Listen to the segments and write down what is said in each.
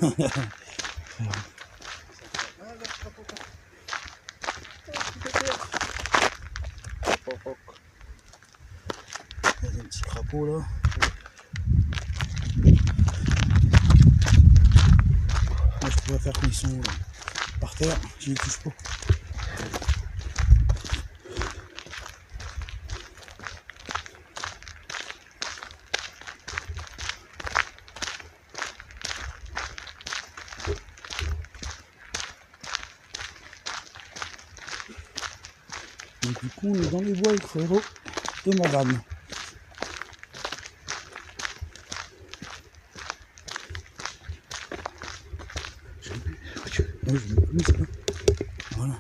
Il y a des petits crapauds là. Moi je pourrais faire quand ils sont par terre, je les touche pas. Donc du coup on est dans les bois avec Frérot et madame. Je mets plus ça. Voilà. Ça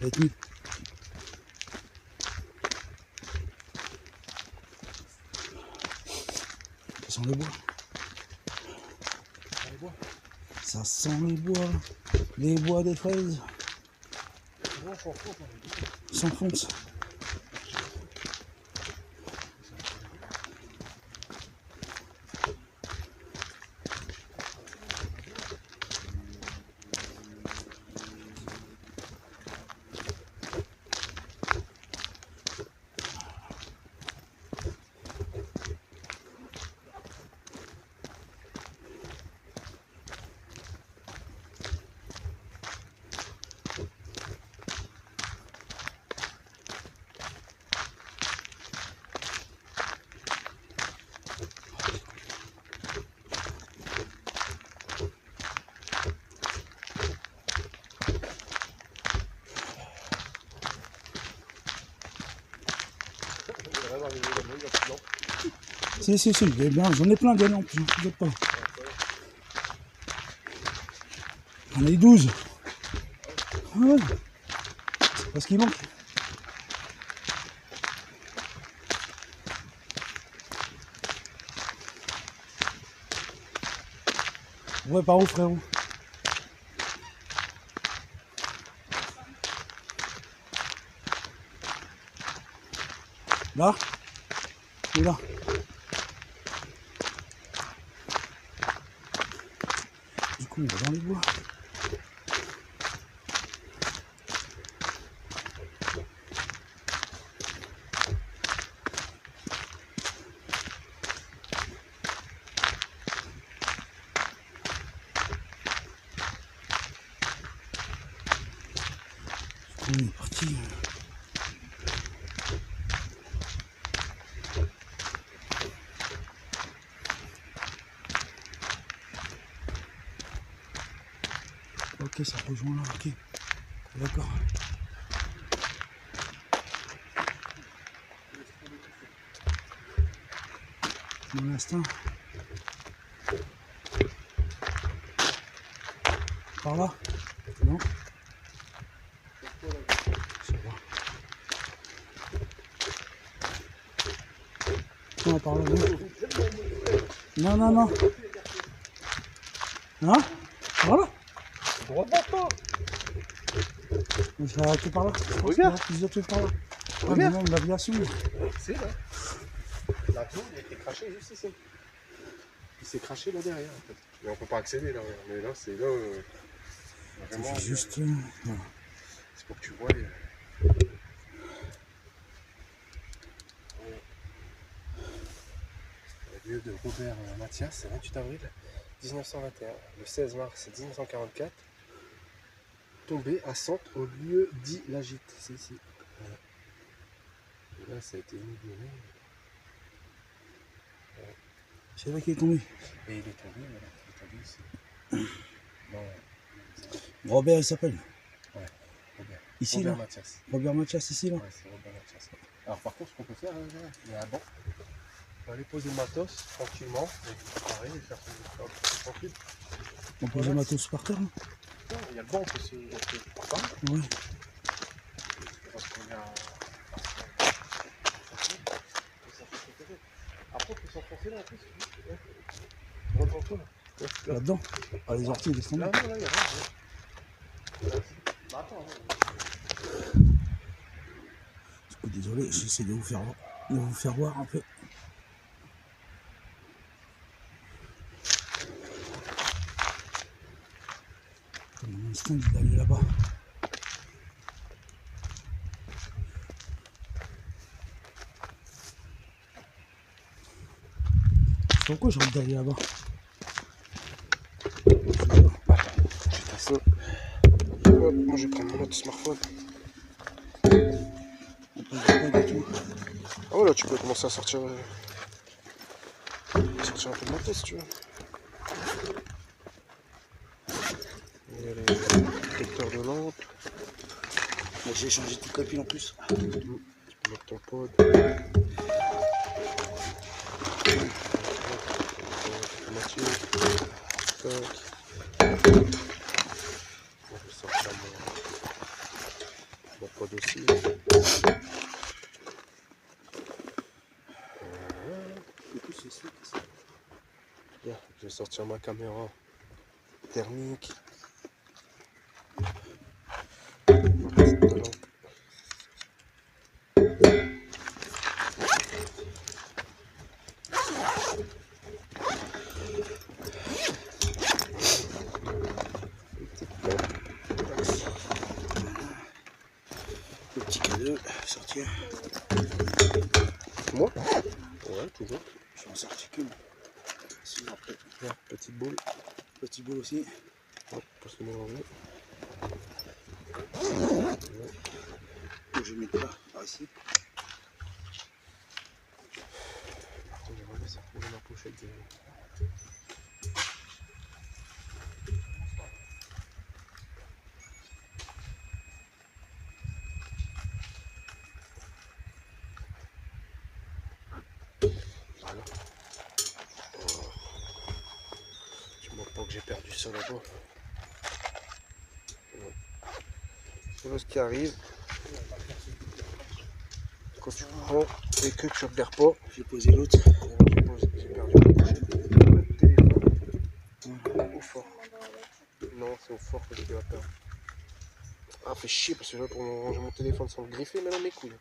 va être mieux. Ça sent le bois. Ça sent les bois des fraises. S'enfonce. Si, j'en ai plein de lampes, j'en ai pas. J'en ai 12. Ah ouais. C'est pas ce qui manque. Ouais, par où, frérot? Là? Et là? Du coup, on va dans les bois. On est parti. Ok, ça rejoint là, ok. D'accord. Pour l'instant. Par là? Non? Ça va. Non, par là, non. Non. Hein? Par là? Droit pas. Je vais arrêter par là. Regarde. Plusieurs trucs par là. Regarde. Même l'aviation. C'est là. L'avion, il a été craché juste ici. Il s'est craché là derrière en fait. Mais on peut pas accéder là. Mais là, c'est là. Vraiment. C'est juste. Voilà. C'est pour que tu vois. Le lieu de Robert Mathias, c'est 28 avril 1921. Le 16 mars 1944. Tombé à Sante au lieu dit La Gîte. C'est ici. Voilà. Et là, ça a été inauguré. Voilà. C'est là qu'il est tombé. Et il est tombé, voilà. Il est tombé ici. Bon, Robert, il s'appelle. ouais, Robert. Ici, Robert là. Mathias. Robert Mathias, ici, là. Ouais, c'est Robert Mathias. Alors, par contre, ce qu'on peut faire, il y a un banc. On va aller poser le matos tranquillement, et préparer et faire son tranquille. On pose le matos par terre, là. Non, il y a le banc, on peut se préparer. Ouais. Parce qu'on est à... Après, on peut s'enfoncer là, en plus. On va devant toi, là. Là-dedans. Ah, les orties, ils sont Là, là. non, là, il y a rien. Bah, attends, Du coup, désolé, j'essaie de vous faire voir un peu. Instinct d'aller là-bas. Pourquoi j'ai envie d'aller là-bas? Je fais ça. Hop, moi je vais prendre mon autre smartphone. On peut pas du tout. Ah voilà, tu peux commencer à sortir, sortir un peu de ma tête si tu veux. Il y a les protecteurs de lampe. J'ai changé toute la pile en plus. Tu peux mettre ton pod. Automatique. Tac. Je vais sortir mon pod aussi. Bien, je vais sortir ma caméra thermique. Ma petite lampe. Le petit cadeau, sortir. Moi? Ouais, toujours. Je vais en sortir qu'une. Sinon après. Bien, petite boule. Petit bol aussi. Hop, pour se mélanger. Je vais mettre là, par ici. Attends, je vais remettre ça dans ma pochette de... Voilà. Oh. Tu me montres pas que j'ai perdu ça là-bas. Voilà ce qui arrive quand tu prends et que tu repères pas. J'ai posé l'autre. J'ai perdu ma pochette de téléphone. Au fort. Non, c'est au fort que j'ai dû la perdre. Ah, fait chier parce que là pour ranger mon téléphone sans le griffer, mais dans mes couilles.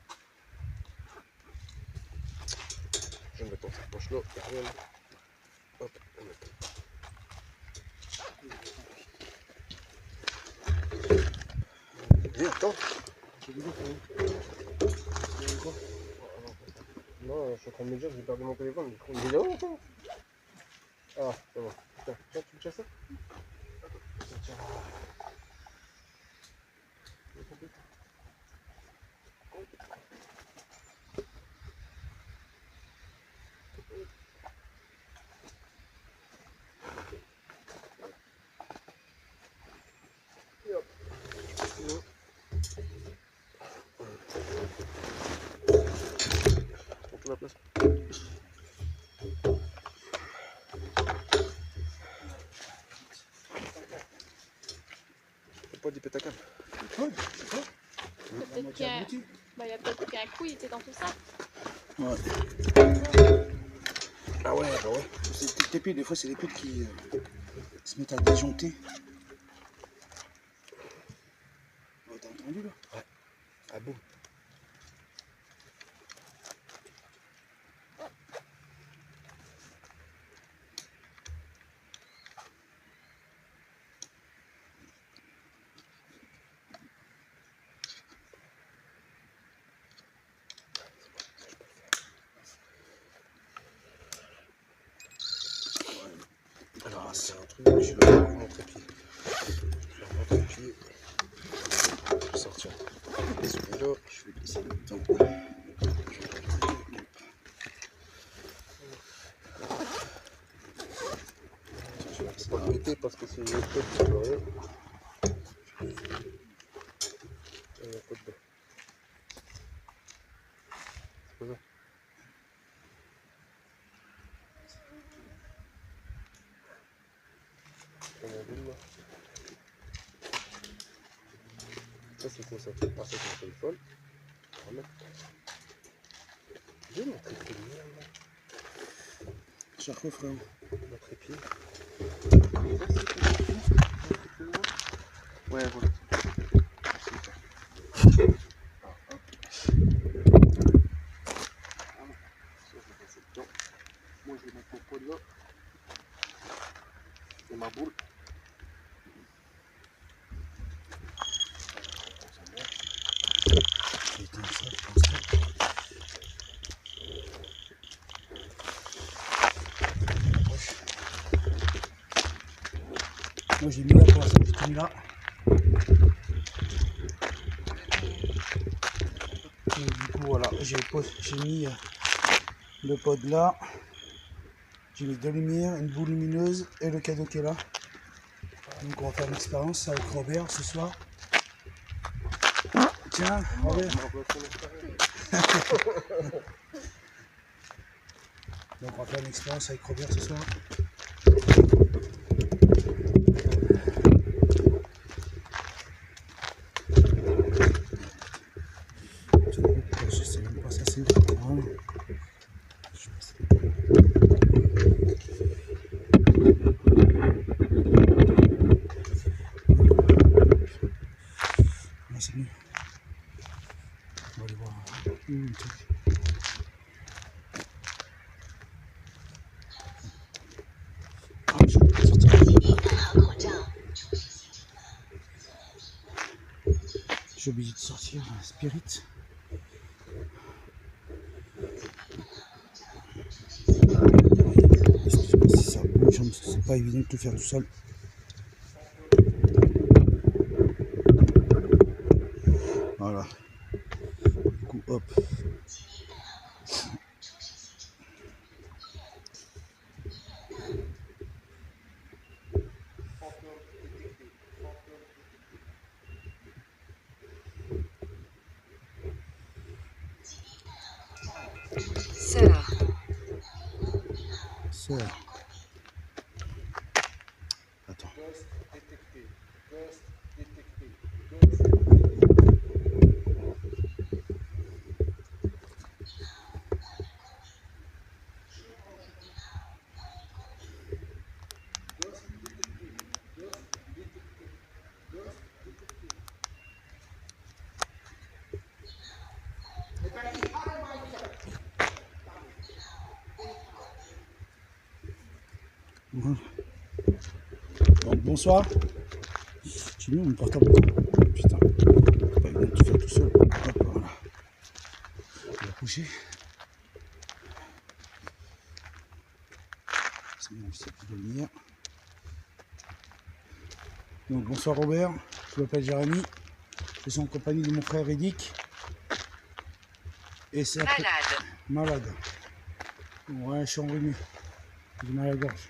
Je vais me mettre dans cette poche là, il n'y a rien. Hop, on met pas. Viens, attends. Non, je suis en train de me dire que j'ai perdu mon téléphone. Il est là, attends. Ah, c'est bon. Tiens, tu me tiens ça? Tiens. La place. T'as pas dit pétacam? Peut-être qu'il y a... Bah, il y a peut-être qu'un coup, il était dans tout ça. Ouais. Ah ouais, bah ouais. C'est des piles, des fois c'est les piles qui se mettent à disjoncter. Oh, t'as entendu là? Ouais. Ah bon. Alors, c'est un truc, je vais faire mon trépied. Je vais faire mon trépied. Je vais sortir celui-là. Je vais glisser le temps. Je ne vais pas le péter parce que si je le pète, je peux rien. Il n'y a pas de bain. C'est pas ça. On a vu là. Ça c'est quoi ça? Ah, c'est mon téléphone. On va remettre. J'ai mon trépied de merde là. Chaque fois, frère. Mon trépied. Ouais, voilà. Moi je vais mettre mon pot là. Et ma boule. Moi j'ai mis là pour l'instant, j'ai tout mis là. Et du coup voilà, j'ai mis le pod là. J'ai mis deux lumières, une boule lumineuse et le cadeau qui est là. Donc on va faire une expérience avec Robert ce soir. Tiens, Robert. Donc on va faire une expérience avec Robert ce soir. Je sais même pas ça c'est où. Là c'est mieux. On va aller voir le truc. Ah, je vais sortir. Je suis obligé de sortir Spirit. Excuse-moi si ça bouge, parce que c'est pas évident de tout faire tout seul. Voilà. Du coup, hop. Sœur. Sœur. Attends. Ghost détecté. Ghost détecté. Ghost Voilà. Donc, bonsoir. J'ai mis mon portable. Putain. C'est pas évident de tout faire tout seul. Hop, voilà. On va coucher. C'est bon, c'est plus de lumière. Donc bonsoir Robert, je m'appelle Jérémy. Je suis en compagnie de mon frère Edic. Et c'est après... Malade. Malade. Ouais, je suis enrhumé. J'ai mal à la gorge.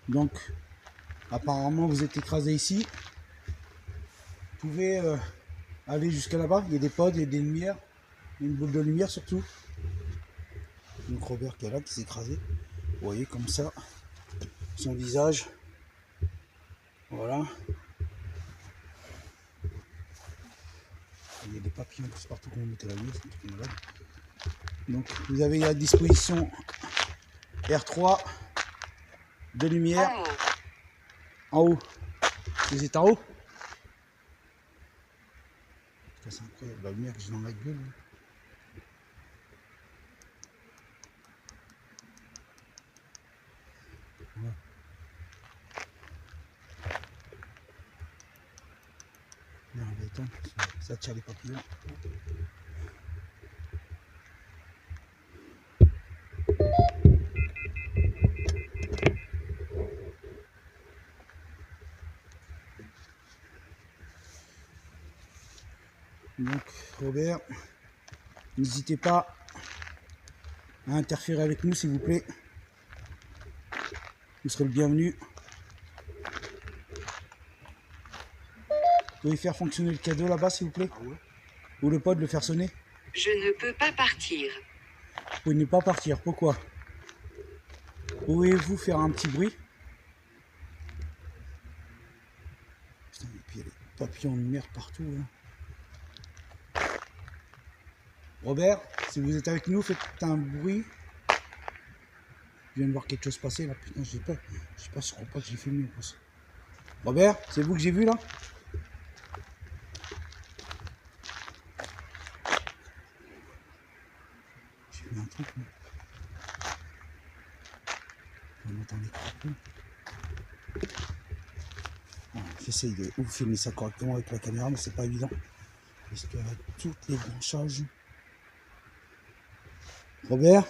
Donc, apparemment, vous êtes écrasé ici. Vous pouvez aller jusqu'à là-bas. Il y a des pods, il y a des lumières. Il y a une boule de lumière surtout. Donc Robert qui est là, qui s'est écrasé. Vous voyez comme ça, son visage. Voilà. Il y a des papillons tous partout qu'on mettait la nuit. C'est un truc malade. Donc vous avez à disposition R3 de lumière en haut. Vous êtes en haut? C'est incroyable la lumière que j'ai dans la gueule. Voilà. Non, on va éteindre, ça attire les papillons. Donc Robert, n'hésitez pas à interférer avec nous s'il vous plaît. Vous serez le bienvenu. Vous pouvez faire fonctionner le cadeau là-bas s'il vous plaît. Ah ouais. Ou le pod le faire sonner. Je ne peux pas partir. Vous pouvez ne pas partir, pourquoi? Pouvez-vous faire un petit bruit? Putain, et puis il y a des papillons de merde partout là. Robert, si vous êtes avec nous, faites un bruit. Je viens de voir quelque chose passer là, putain, je sais pas si je crois pas que j'ai filmé. Robert, c'est vous que j'ai vu là? J'ai vu un truc là. On entend des crapauds. Bon, j'essaye de vous filmer ça correctement avec la caméra, mais c'est pas évident. Parce qu'il y a toutes les branchages. Robert?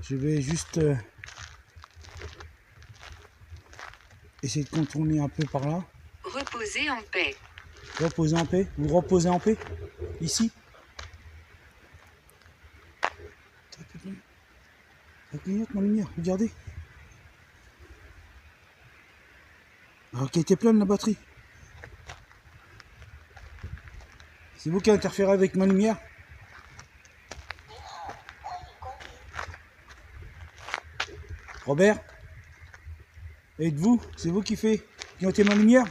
Je vais juste essayer de contourner un peu par là. Reposez en paix. Reposez en paix. Vous reposez en paix. Ici. Ça clignote ma lumière. Regardez. Alors qu'elle était pleine la batterie. C'est vous qui interférez avec ma lumière. Robert, êtes-vous? C'est vous qui ôtez ma lumière?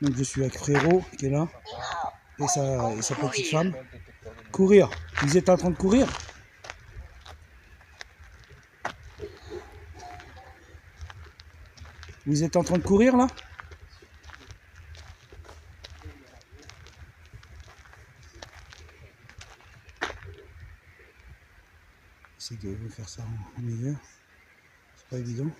Donc je suis avec Frérot qui est là et sa petite femme. Courir. Vous êtes en train de courir? Vous êtes en train de courir là? J'essaie de faire ça en meilleur. C'est pas évident.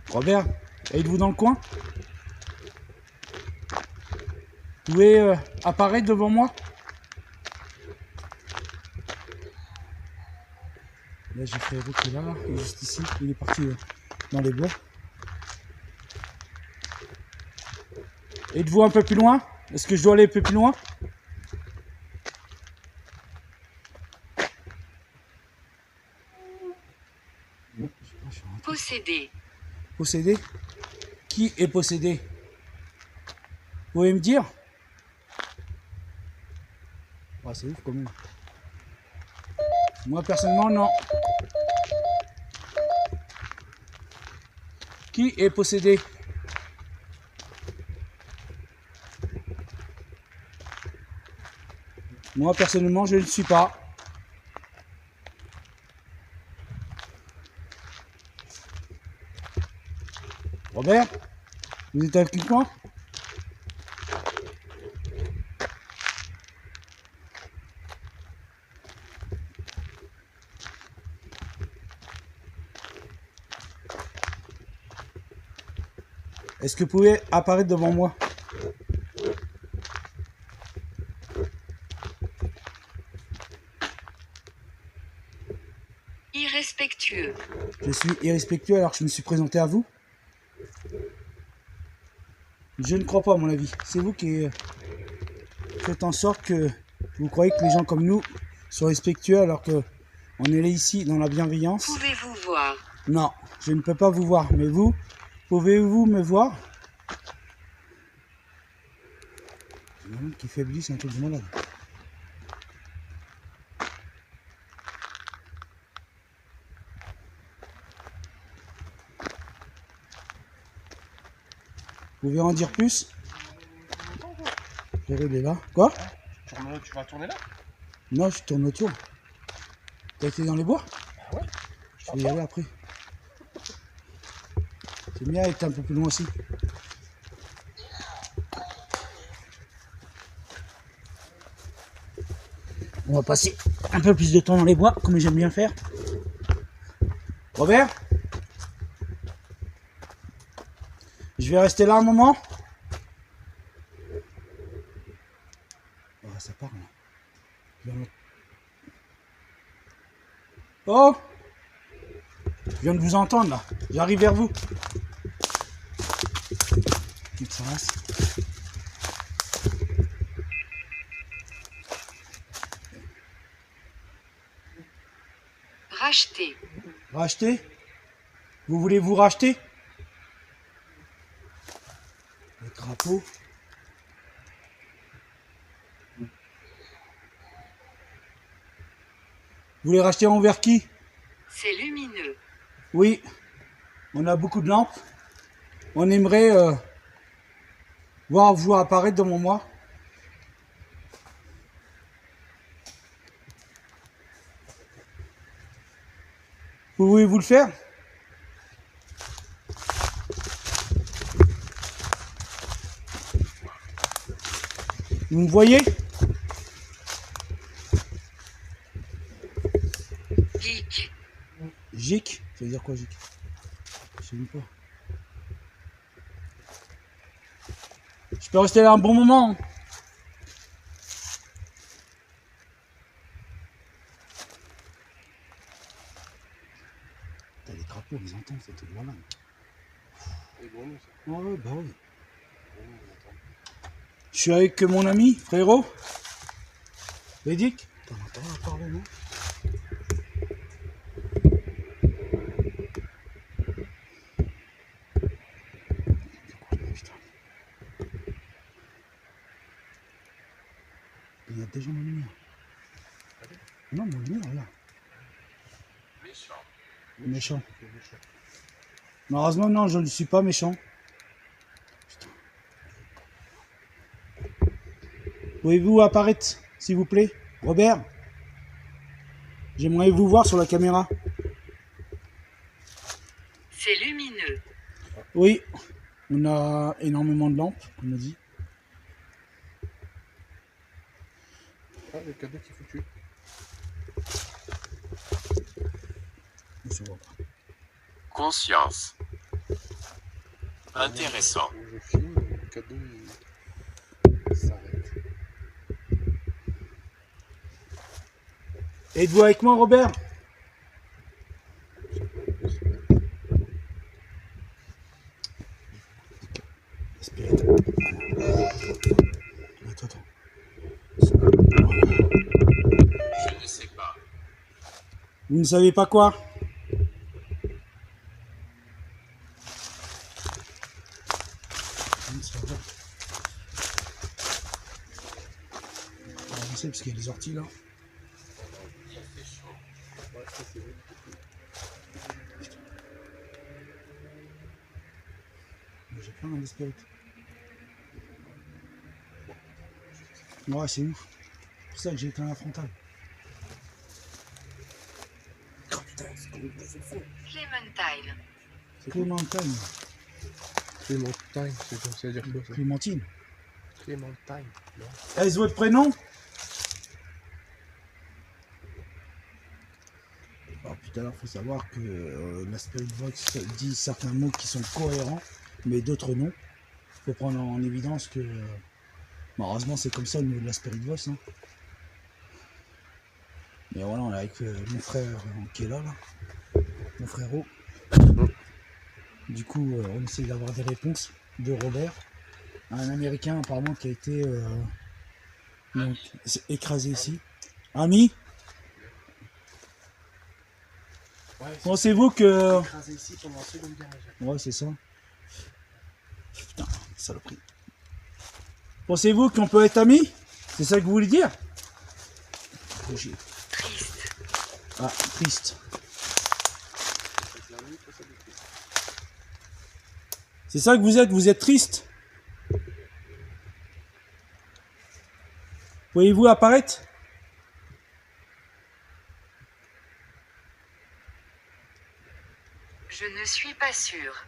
Robert, êtes-vous dans le coin? Vous pouvez apparaître devant moi? Là j'ai Frérot qui est là, et juste ici, il est parti dans les bois. Êtes-vous un peu plus loin? Est-ce que je dois aller un peu plus loin? Posséder. Possédé? Qui est possédé? Vous pouvez me dire? Ah, c'est ouf quand même. Moi personnellement non. Qui est possédé? Moi personnellement je ne le suis pas. Robert, vous êtes avec moi? Est-ce que vous pouvez apparaître devant moi? Irrespectueux. Je suis irrespectueux alors que je me suis présenté à vous? Je ne crois pas à mon avis. C'est vous qui faites en sorte que vous croyez que les gens comme nous sont respectueux alors que on est là ici dans la bienveillance. Pouvez-vous voir? Non, je ne peux pas vous voir. Mais vous, pouvez-vous me voir? Il y en a qui faiblit, c'est un truc de malade. Vous pouvez en dire plus? Frérot, il est là. Quoi? Tu vas tourner là? Non, je tourne autour. T'as été dans les bois? Ouais. Je vais y aller après. C'est bien d'être un peu plus loin aussi. On va passer un peu plus de temps dans les bois, comme j'aime bien faire. Robert? Je vais rester là un moment. Oh, ça part là. Oh! Je viens de vous entendre là. J'arrive vers vous. Ça reste. Racheter. Racheter? Vous voulez vous racheter? Le crapaud. Vous voulez racheter envers qui? C'est lumineux. Oui, on a beaucoup de lampes. On aimerait voir vous apparaître devant moi. Pouvez-vous le faire? Vous me voyez? Geek. Gic? Ça veut dire quoi, Gic? Je sais même pas. Je peux rester là un bon moment. T'as les crapauds, ils entendent, c'était de la langue. Les gros nous, ça. Ouais, bah oui. Les gros nous, on entend. Je suis avec mon ami, frérot. Bédic. T'en entends parler, non? Il y a déjà ma lumière. Non, ma lumière, là. Méchant. Malheureusement, non, je ne suis pas méchant. Putain. Pouvez-vous apparaître, s'il vous plaît? Robert? J'aimerais vous voir sur la caméra. C'est lumineux. Oui, on a énormément de lampes, comme on a dit. Ah, le cadeau qui est foutu. On se voit pas. Conscience. Intéressant. Je filme, le cadeau il s'arrête. Êtes-vous avec moi, Robert? Spirit. Attends. Je ne sais pas. Vous ne savez pas quoi? On va avancer parce qu'il y a les orties là. Ouais, ça c'est vrai. J'ai plein dans l'esprit. Ouais, c'est ouf. C'est pour ça que j'ai éteint la frontale. Oh putain, c'est comme une bouffée de fou. Clémentine. C'est Clémentine. Clémentine, c'est comme ça veut dire quoi ça? Clémentine. Clémentine, non? Est-ce votre prénom? Alors, tout à l'heure, il faut savoir que la Spirit Vox dit certains mots qui sont cohérents, mais d'autres non. Il faut prendre en évidence que, malheureusement, c'est comme ça au niveau de la Spirit Vox. Hein. Mais voilà, on est avec mon frère qui est là, mon frérot. Du coup, on essaie d'avoir des réponses de Robert, un Américain apparemment qui a été donc, écrasé ici. Ami? Ouais, Pensez-vous que... écrasé ici pendant la Seconde Guerre mondiale. Ouais, c'est ça. Putain, saloperie. Pensez-vous qu'on peut être amis? C'est ça que vous voulez dire? Triste. Ah, triste. C'est ça que vous êtes triste? Voyez-vous apparaître? Je ne suis pas sûre.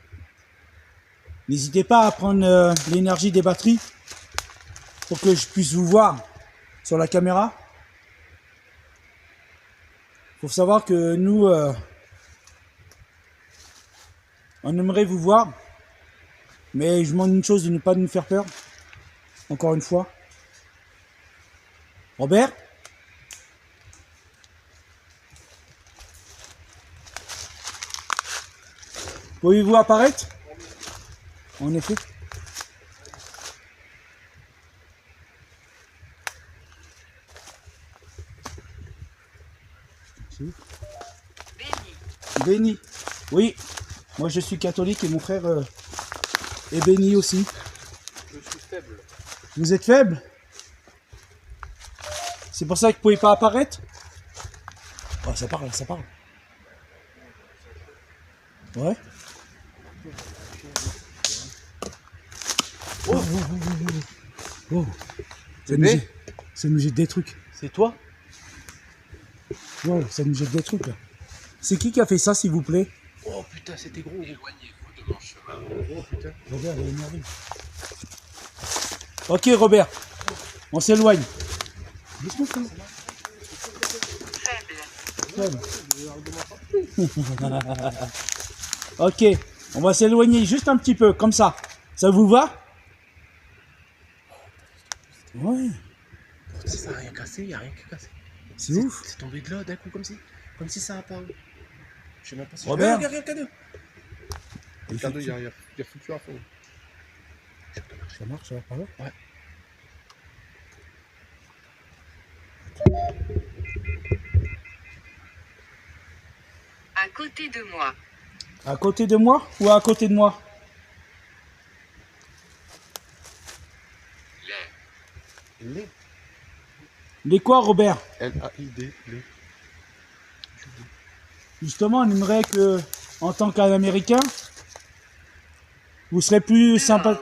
N'hésitez pas à prendre l'énergie des batteries pour que je puisse vous voir sur la caméra. Faut savoir que nous, on aimerait vous voir, mais je demande une chose, de ne pas nous faire peur. Encore une fois. Robert? Pouvez-vous apparaître? En effet. Béni. Béni. Oui. Moi je suis catholique et mon frère est béni aussi. Je suis faible. Vous êtes faible? C'est pour ça que vous pouvez pas apparaître? Oh, ça parle, ça parle. Ouais. Oh, oh, oh, oh, oh. Oh. Ça nous jette des trucs. C'est toi? Wow, ça nous jette des trucs là. C'est qui a fait ça, s'il vous plaît? Oh putain, c'était gros. Éloignez-vous de mon chemin. Oh putain. Robert, il est énervé. Ok, Robert. On s'éloigne. Doucement, frère. Faible. Ok, on va s'éloigner juste un petit peu, comme ça. Ça vous va? Ouais, Ça n'a rien cassé, il n'y a rien qui est cassé. c'est ouf. C'est tombé de là d'un coup comme si ça a apparu. Je sais même pas si Robert. Regarde, regarde, regarde. Le cadeau, il y a foutu à fond. Ça marche, ça va par là? Ouais. À côté de moi. À côté de moi ou à côté de moi? Les. Les. Les quoi, Robert? L-A-I-D. Les. Justement, on aimerait que, en tant qu'Américain, vous serez plus sympa.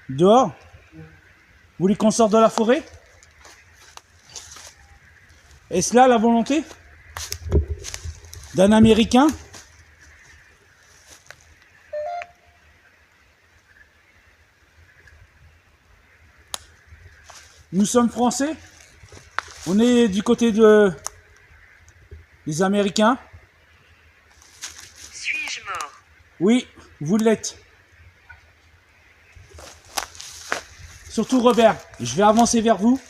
Dehors? Vous voulez qu'on sorte de la forêt? Est-ce là la volonté d'un Américain? Nous sommes Français. On est du côté des Américains. Suis-je mort? Oui, vous l'êtes. Surtout Robert, je vais avancer vers vous.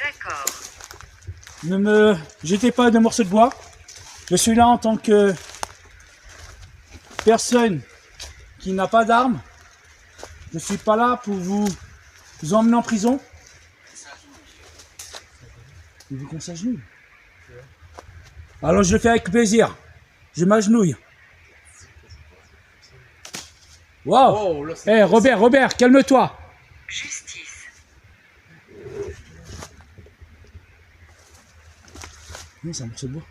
D'accord. Ne me jetez pas de morceaux de bois. Je suis là en tant que personne qui n'a pas d'armes. Je ne suis pas là pour vous emmener en prison. Vous voulez qu'on s'agenouille? Alors je le fais avec plaisir. Je m'agenouille. Wow! Oh, là, Eh Robert, calme-toi. Justice. Non, c'est un morceau de bois.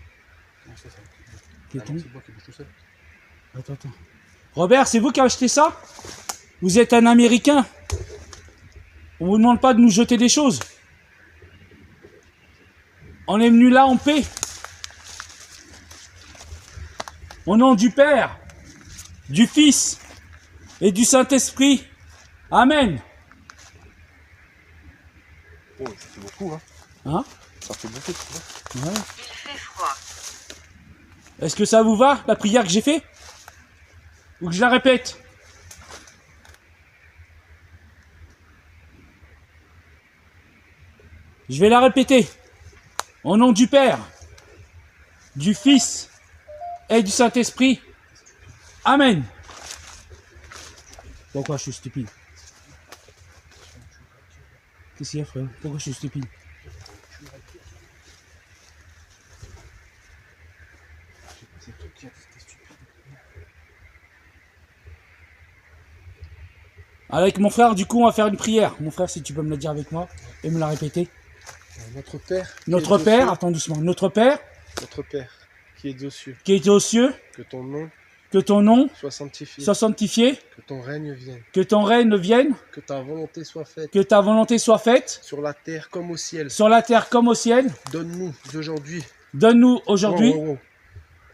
Qui est tombé. C'est moi qui bouge tout seul. Attends. Robert, c'est vous qui avez acheté ça? Vous êtes un Américain. On vous demande pas de nous jeter des choses. On est venu là en paix. Au nom du Père, du Fils et du Saint-Esprit. Amen. Oh, ça fait beaucoup, hein. Hein? Ça fait beaucoup, tu vois. Ouais. Il fait froid. Est-ce que ça vous va, la prière que j'ai fait? Ou que je la répète? Je vais la répéter. Au nom du Père, du Fils et du Saint-Esprit. Amen. Pourquoi je suis stupide? Qu'est-ce qu'il y a, frère? Pourquoi je suis stupide? C'est toi qui as dit que t'es stupide. Avec mon frère, du coup, on va faire une prière. Mon frère, si tu peux me la dire avec moi et me la répéter. Notre Père. Notre Père, attends doucement. Notre Père, Notre Père, qui est aux cieux, qui est aux cieux, que ton nom soit sanctifié, sanctifié, que ton règne vienne, que ton règne vienne, que ta volonté soit faite, que ta volonté soit faite, sur la terre comme au ciel. sur la terre comme au ciel. Donne-nous aujourd'hui, Donne-nous aujourd'hui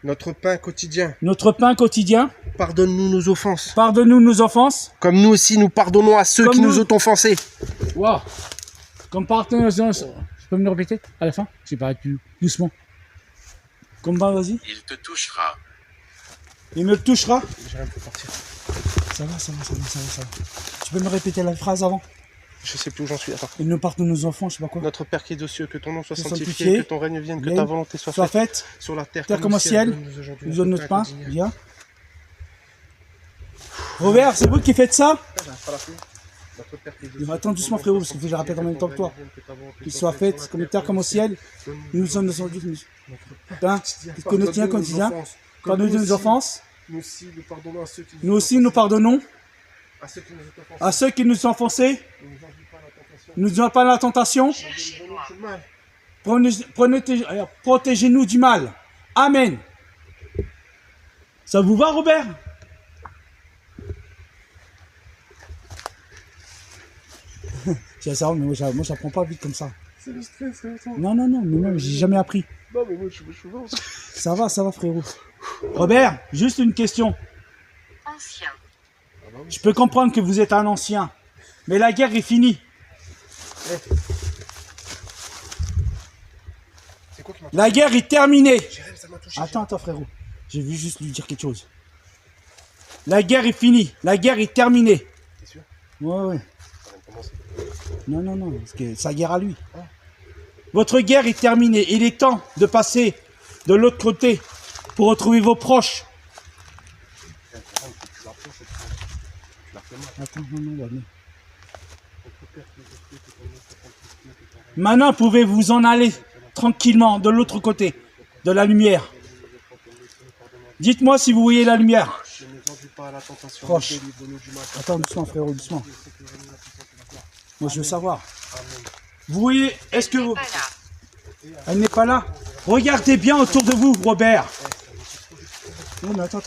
notre pain quotidien. notre pain quotidien. Pardonne-nous nos offenses, Pardonne-nous nos offenses. comme nous aussi nous pardonnons à ceux Comme qui nous. nous ont offensés. Wow. Comme pardonne. Tu peux me le répéter à la fin? Je sais pas, plus doucement. Comme bah, vas-y. Il te touchera. Il me touchera. J'ai rien pu partir. Ça va. Tu peux me répéter la phrase avant? Je sais plus où j'en suis. Attends. Il nous pardonne nos enfants, je sais pas quoi. Notre Père qui est aux cieux, que ton nom soit Soit sanctifié, sanctifié, que ton règne vienne, que vienne, ta volonté soit Soit faite faite. sur la terre Terre comme au ciel. Donne-nous aujourd'hui Nous donne notre pain. quotidien. Viens. Robert, c'est vous qui faites ça? Notre Père qui est aux cieux, Attends doucement, que ton frérot, nom parce qu'il faut que je soit répète en sanctifié, même temps que toi. ton règne vienne, que ta volonté Qu'il soit soit faite faite comme terre comme au ciel. Donne-nous Nous sommes aujourd'hui descendus. notre Pain, que nous tiens quotidien. Pardonne-nous nos offenses. Nous aussi, nous pardonnons à ceux qui Nous aussi, nous pardonnons à ceux qui nous ont offensés. à ceux qui nous ont offensés. Ne nous enduis pas la tentation. Ne nous donne pas la tentation. Cherchez-moi. Tout le mal. Protégez-nous du mal. Amen. Ça vous va, Robert? C'est ça, mais moi j'apprends pas vite comme ça. C'est le stress, c'est le temps. Non, mais moi j'ai jamais appris. Non, mais moi, je suis souvent. Ça va, frérot. Robert, juste une question. Ancien. Je peux comprendre que vous êtes un ancien, mais la guerre est finie. La guerre est terminée. Jérém, ça m'a touché. Attends, frérot. J'ai vu juste lui dire quelque chose. La guerre est finie. La guerre est terminée. T'es sûr? Ouais. Ça vient de commencer. Non. Parce que sa guerre à lui. Votre guerre est terminée. Il est temps de passer de l'autre côté pour retrouver vos proches. Attends, non. Maintenant, pouvez vous en aller tranquillement de l'autre côté de la lumière. Dites-moi si vous voyez la lumière. Ne nous enduis pas à la tentation. Proche. Délivre-nous du mal. Attends, doucement, frérot, doucement. Moi, je veux savoir. Amen. Vous voyez, est-ce que vous... Pas là. Elle n'est pas là. Regardez bien autour de vous, Robert. Non, mais attends.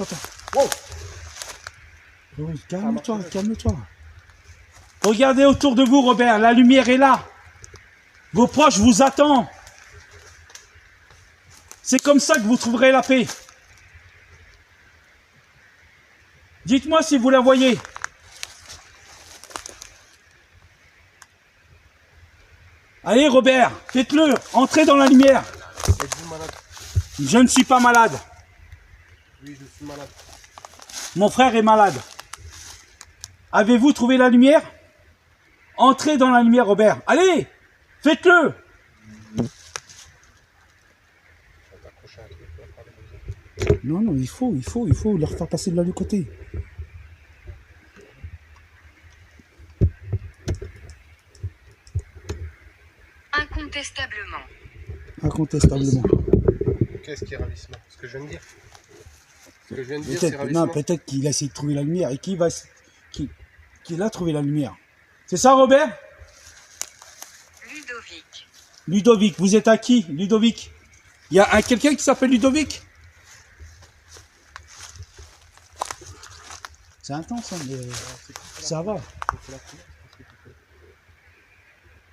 Wow. Oui, calme-toi. Regardez autour de vous, Robert. La lumière est là. Vos proches vous attendent. C'est comme ça que vous trouverez la paix. Dites-moi si vous la voyez. Allez, Robert, faites-le. Entrez dans la lumière. Êtes-vous malade? Je ne suis pas malade. Oui, je suis malade. Mon frère est malade. Avez-vous trouvé la lumière? Entrez dans la lumière, Robert. Allez, faites-le. Non, il faut leur faire passer de l'autre côté. Incontestablement. Incontestablement. Qu'est-ce qui est ravissement? Ce que je viens de dire. Ce que je viens de dire, c'est ravissement. Peut-être qu'il a essayé de trouver la lumière. Et qui a trouvé la lumière? C'est ça, Robert? Ludovic, vous êtes à qui, Ludovic? Il y a quelqu'un qui s'appelle Ludovic? C'est intense, hein, mais ça va.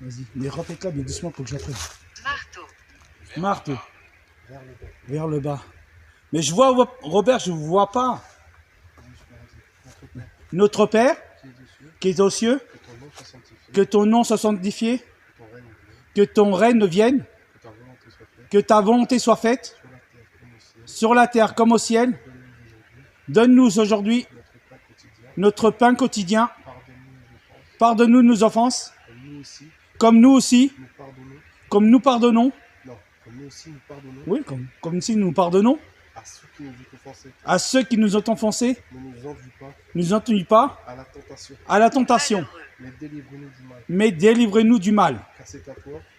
Vas-y, mais répète-la bien doucement pour que je la prenne. Marteau. Vers le bas. Mais je vois, Robert, je ne vous vois pas. Notre Père, qui est aux cieux, que ton nom soit sanctifié, que ton règne vienne, que ta volonté soit faite, sur la terre comme au ciel. Donne-nous aujourd'hui notre pain quotidien. Pardonne-nous nos offenses, comme nous aussi nous pardonnons. Oui, comme si nous pardonnons à ceux qui nous ont offensés. Ne nous enduis pas à la tentation. Mais délivre-nous du mal.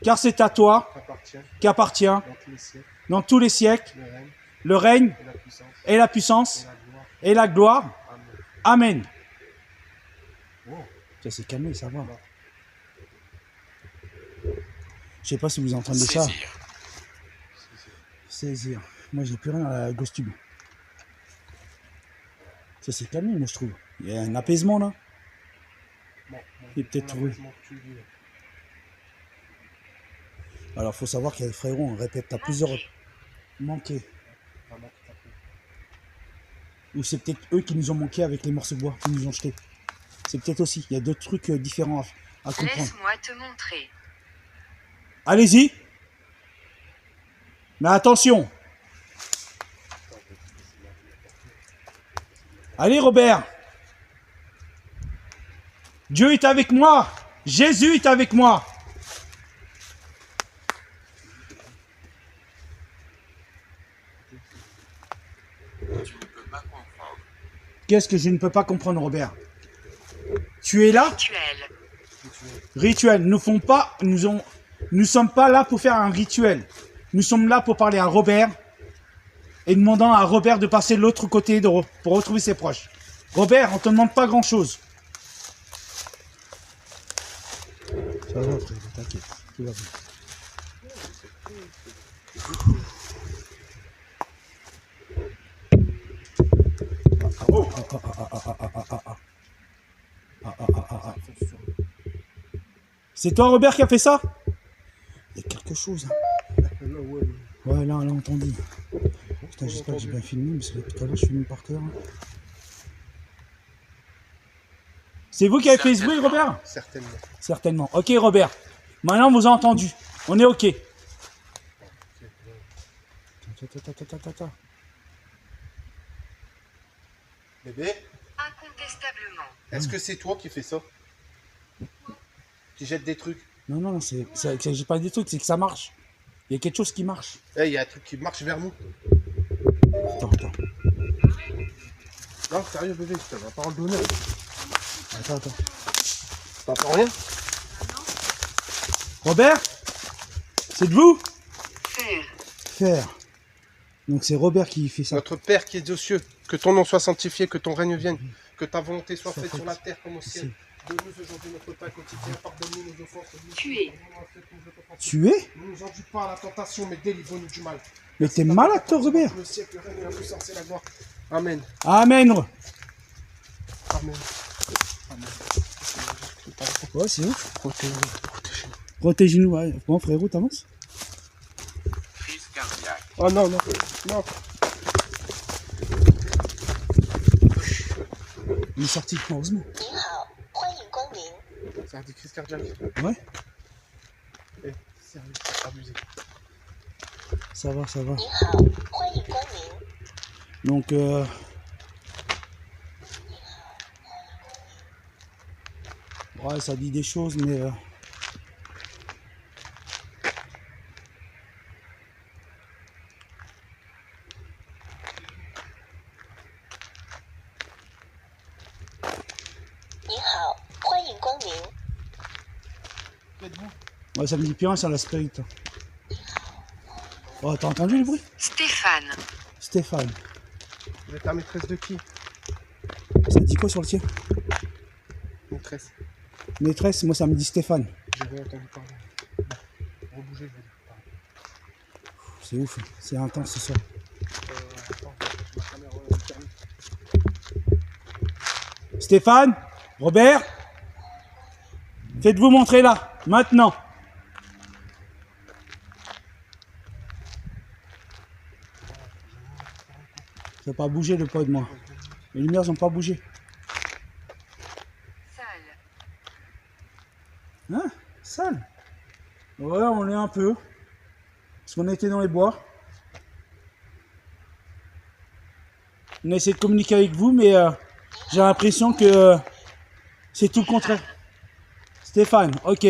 Car c'est à toi qu'appartient dans tous les siècles le règne et la puissance et la gloire. Amen. Ça s'est calmé, ça va. Je sais pas si vous entendez ça. Saisir. Moi, j'ai plus rien à la gauche tube. Ça s'est calmé, moi, je trouve. Il y a un apaisement, là. Et peut-être trouvé. Alors, faut savoir qu'il y a des frérots, on répète à plusieurs... Manqué. Ou c'est peut-être eux qui nous ont manqué avec les morceaux de bois qu'ils nous ont jetés. C'est peut-être aussi. Il y a d'autres trucs différents à comprendre. Laisse-moi te montrer. Allez-y. Mais attention. Allez, Robert. Dieu est avec moi. Jésus est avec moi. Tu ne peux pas comprendre. Qu'est-ce que je ne peux pas comprendre, Robert? Tu es là? Rituel. Nous sommes pas là pour faire un rituel. Nous sommes là pour parler à Robert et demandant à Robert de passer de l'autre côté pour retrouver ses proches. Robert, on te demande pas grand-chose. Ça va, frère, t'inquiète, tout va bien. C'est toi, Robert, qui a fait ça? Il y a quelque chose. Hein. Ouais, là, on entendu. Putain, j'espère que j'ai bien filmé, parce que tout à l'heure, je suis mis par terre. C'est vous qui avez fait ce bruit, Robert? Certainement. Certainement. Ok, Robert. Maintenant, on vous a entendu. On est ok. Attends. Bébé, Incontestablement. est-ce que c'est toi qui fais ça? Qui jette des trucs? Non, j'ai pas des trucs, c'est que ça marche. Il y a quelque chose qui marche. Eh, il y a un truc qui marche vers nous. Attends. Non, sérieux, bébé, je te la parole d'honneur. Attends. T'entends rien? Robert? C'est de vous? Faire. Donc c'est Robert qui fait ça. Notre Père qui est aux cieux, que ton nom soit sanctifié, que ton règne vienne, que ta volonté soit Soit faite faite sur la terre comme au ciel. Donne-nous aujourd'hui notre pain quotidien, pardonne-nous nos offenses. Tuer. Tuer? Ne nous induis pas à la tentation, mais délivre-nous du mal. Mais t'es malade toi, Robert? Le siècle, le règne et la puissance et la gloire. Amen. Amen. Amen. Ouais, c'est ouf. Protège-nous. Protégez-nous, ouais. Bon, frérot, t'avances? Crise cardiaque. Oh non. Il est sorti, heureusement. 您好，欢迎光临。 Ça a des crises cardiaques. Ouais, Eh, sérieux, c'est abusé. ça va. 您好，欢迎光临。 Donc, ouais, ça dit des choses, mais... 您好，欢迎光临。 Ouais, ça me dit plus rien, c'est la spirit. Oh, t'as entendu le bruit? Stéphane. Stéphane. Vous êtes la maîtresse de qui? Ça dit quoi sur le tien? Maîtresse. Maîtresse, moi ça me dit Stéphane. J'ai rien entendu parler. Rebougez, je vais dire. C'est ouf, c'est intense ce soir. Attends, ma caméra, permis. Stéphane? Robert? Faites-vous montrer là, maintenant. Ça n'a pas bougé le pod, moi. Les lumières n'ont pas bougé. Salle. Hein? Sale? Ouais, on est un peu. Parce qu'on était dans les bois. On a essayé de communiquer avec vous, mais j'ai l'impression que c'est tout le contraire. Stéphane, ok.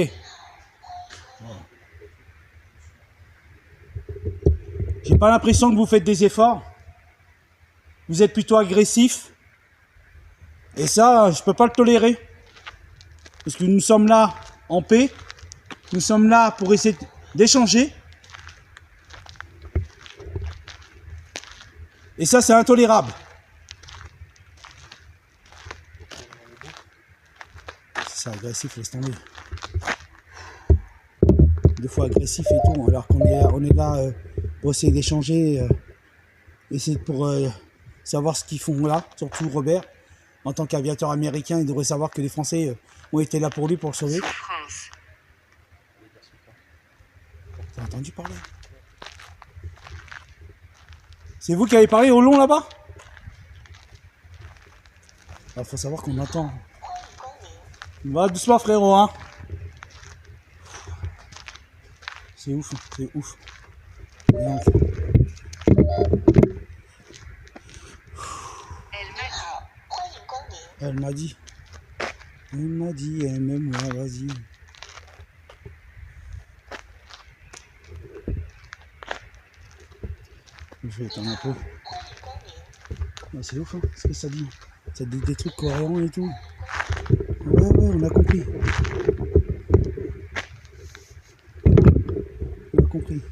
J'ai pas l'impression que vous faites des efforts. Vous êtes plutôt agressif. Et ça, je peux pas le tolérer. Parce que nous sommes là en paix. Nous sommes là pour essayer d'échanger. Et ça, c'est intolérable. C'est agressif, laisse tomber. Des fois agressif et tout, alors qu'on est là pour essayer d'échanger, essayer pour savoir ce qu'ils font là, surtout Robert. En tant qu'aviateur américain, il devrait savoir que les Français ont été là pour lui, pour le sauver. Souffrance. T'as entendu parler? C'est vous qui avez parlé au long là-bas? Il faut savoir qu'on entend. Va doucement frérot, hein. C'est ouf, c'est ouf. Donc, Elle m'a dit. elle m'a dit, aime-moi, vas-y. Je vais éteindre un peu. Ouais, c'est ouf, hein, ce que ça dit. Ça dit des trucs coréens et tout. Ouais, on a compris. On a compris.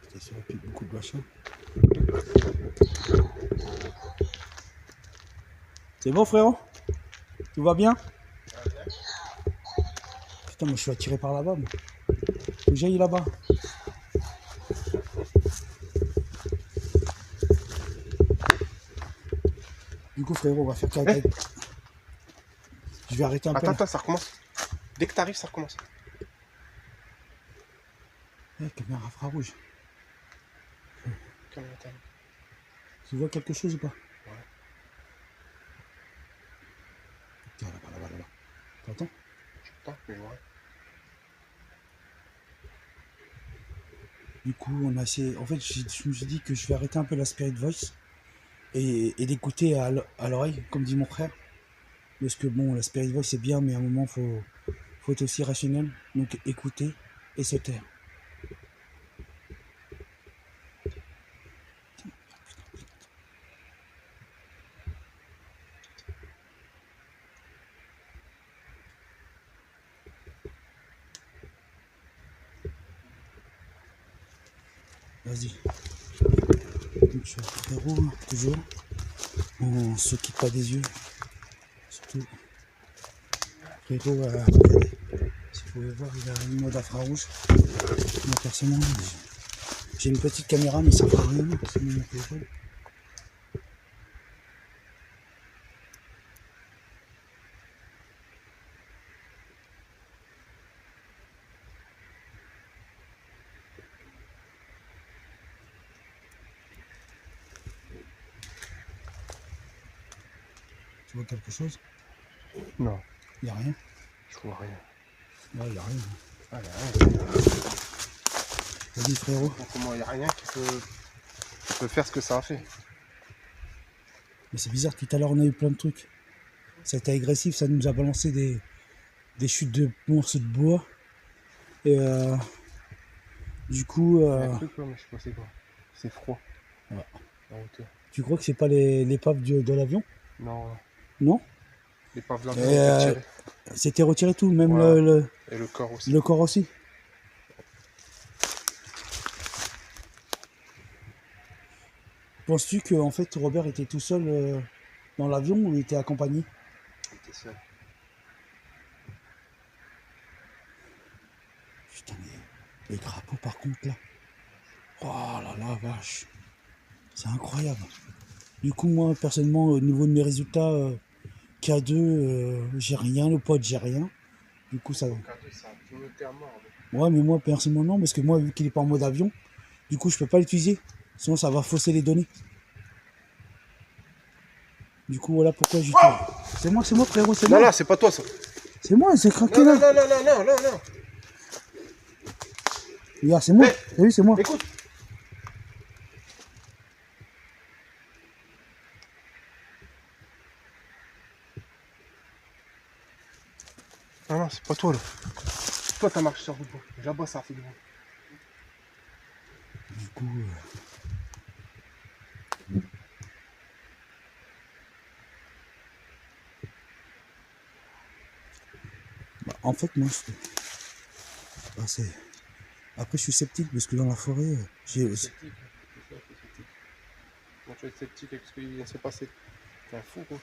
Putain, ça aurait pu beaucoup de machin. C'est bon, frérot? Tout va bien? Putain, moi je suis attiré par là-bas. Faut que j'aille là-bas. Du coup, frérot, on va faire qu'à. Je vais arrêter un peu. Attends, ça recommence. Dès que t'arrives, ça recommence. Caméra infrarouge. Caméra interne. Tu vois quelque chose ou pas? Ouais. Tiens, là-bas. T'entends? Attends, mais ouais. Du coup, on a essayé. En fait, je me suis dit que je vais arrêter un peu la Spirit Voice et d'écouter à l'oreille, comme dit mon frère. Parce que bon, la Spirit Voice c'est bien, mais à un moment, faut être aussi rationnel. Donc écouter et se taire. Vas-y. Donc je suis avec frérot, hein, toujours. On se quitte pas des yeux. Surtout. Frérot, regardez. Si vous pouvez voir, il a une mode infrarouge. Moi personnellement, j'ai une petite caméra, mais ça ne fera rien. C'est mon téléphone. Tu vois quelque chose? Non, Il n'y a rien. je vois rien. Ouais, il n'y a rien. Ah, y a rien. Vas-y frérot. Donc, comment il y a rien qui peut faire ce que ça a fait? Mais c'est bizarre, tout à l'heure on a eu plein de trucs. Ça a été agressif, ça nous a balancé des chutes de morceaux de bois. Et du coup, Il y a un truc là, mais je sais pas c'est quoi. C'est froid. Ouais. En hauteur. Tu crois que c'est pas l'épave de l'avion? Non, Non? les paves de l'avion ont été tirées. C'était retiré tout, même Voilà. Et le corps aussi. le corps aussi. Penses-tu que en fait Robert était tout seul dans l'avion ou il était accompagné? Il était seul. Putain, les crapauds par contre là. Oh là là, vache. C'est incroyable. Du coup, moi personnellement, au niveau de mes résultats, K2, j'ai rien, le pote, j'ai rien. Du coup, ça va. K2, c'est un pinoté à mort. Ouais, mais moi personnellement, non, parce que moi, vu qu'il est pas en mode avion, du coup, je peux pas l'utiliser. Sinon, ça va fausser les données. Du coup, voilà pourquoi j'utilise. C'est moi, frérot, c'est moi. Non, c'est pas toi ça. C'est moi, c'est craqué Non, là. non. Regarde, c'est moi. Hey, T'as vu, c'est moi. écoute. Non, c'est pas toi là. Toi, t'as marché sur le bout. Là-bas, ça a fait du bruit. Du coup, en fait, moi, après, je suis sceptique parce que dans la forêt, j'ai. Sceptique. Moi, tu es sceptique avec ce qui vient de se passer. T'es un fou, quoi.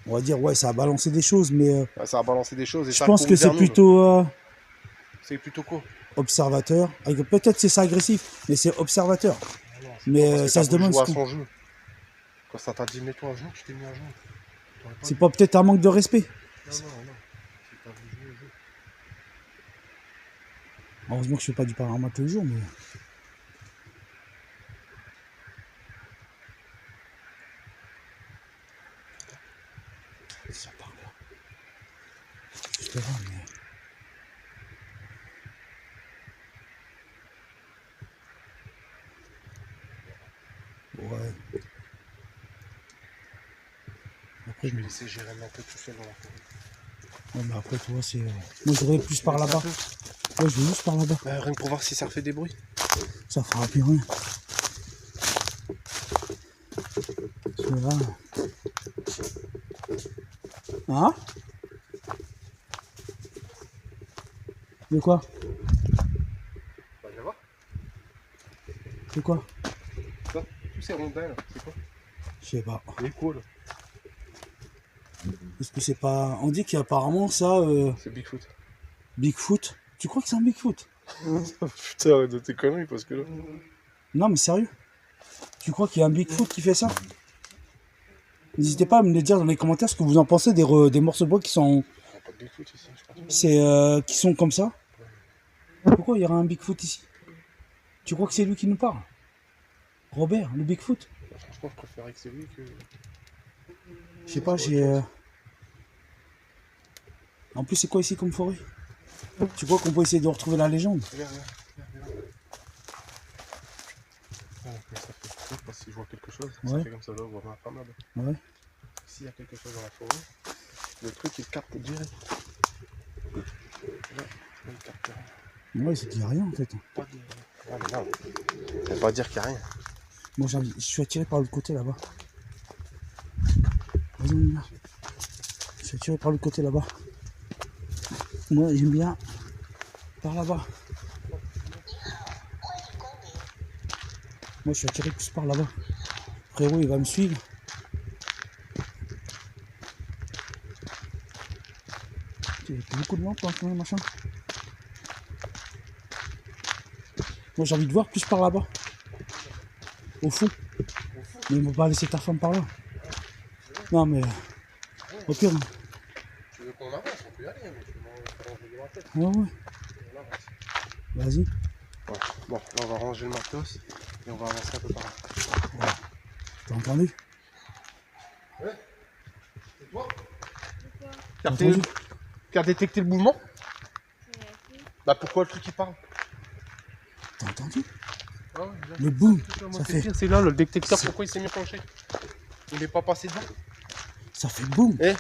On va dire, ouais, ça a balancé des choses, mais Ça a balancé des choses et je ça a pense couru que c'est vers nous, plutôt C'est plutôt quoi? observateur. Peut-être c'est ça agressif, mais c'est observateur. Ah non, c'est Mais pas parce que ça t'as se voulu demande jouer à ce son jeu. Quand ça t'a dit mets-toi à genoux, tu t'es mis à genoux. c'est pas peut-être un manque de respect. Non. Si t'as voulu jouer au jeu. Heureusement que je fais pas du panorama tous les jours, mais. Ça part là. Je te vois, mais. Ouais. Après, Je vais laisser Jérémy un peu tout seul dans la forêt. ouais, mais après, tu vois, c'est. Moi, je voudrais plus par là-bas. Ouais, je vais juste par là-bas. Rien que pour voir si ça refait des bruits. Ça fera plus rien. Tu vois. Hein? De quoi? Bah, viens voir. De quoi? Ça, tous ces rondins là, c'est quoi? Je sais pas. Les quoi là? Parce que c'est pas. On dit qu'apparemment ça. C'est Bigfoot. Bigfoot. Tu crois que c'est un Bigfoot? Putain, arrête de tes conneries parce que là. Non, mais sérieux? Tu crois qu'il y a un Bigfoot qui fait ça? N'hésitez pas à me le dire dans les commentaires ce que vous en pensez des morceaux de bois qui sont. Il n'y a pas de Bigfoot ici, je pense. Qui sont comme ça. Pourquoi il y aura un Bigfoot ici? Tu crois que c'est lui qui nous parle? Robert, le Bigfoot? Franchement, je préférais que c'est lui que. Je sais pas, j'ai. En plus, c'est quoi ici comme forêt? Tu crois qu'on peut essayer de retrouver la légende? Regarde. Ouais, mais ça fait flou parce que si je vois quelque chose, Ouais. ça fait comme ça, là, on voit pas mal. Ouais. S'il y a quelque chose dans la forêt, le truc il capte direct. Là, il capte rien. Ouais, c'est qu'il n'y a rien en fait. Pas de... Ah, mais non, ça veut pas dire qu'il n'y a rien. Moi, je suis attiré par l'autre côté là-bas. Vas-y, on y va. Je suis attiré par l'autre côté là-bas. Moi, j'aime bien par là-bas. Moi, je suis attiré plus par là-bas. Frérot, il va me suivre. Il y a beaucoup de lampes, hein, machin. Moi, j'ai envie de voir plus par là-bas. Au fond. Mais ils vont pas laisser ta femme par là. Non, mais au pire. Hein. Tu veux qu'on avance, on peut y aller, mais tu m'en ranger de ma tête. Ouais, ouais. On avance. Vas-y. Ouais. Bon, là on va ranger le matos et on va avancer un peu par là. T'as entendu? Ouais. C'est toi T'as entendu? Qui a détecté le mouvement? Ouais. Bah pourquoi le truc il parle? T'as entendu? Ah ouais, Le boum, ça ça fait fait, c'est là le détecteur, C'est- pourquoi il s'est mis penché? Il n'est pas passé devant. ça fait boum. Eh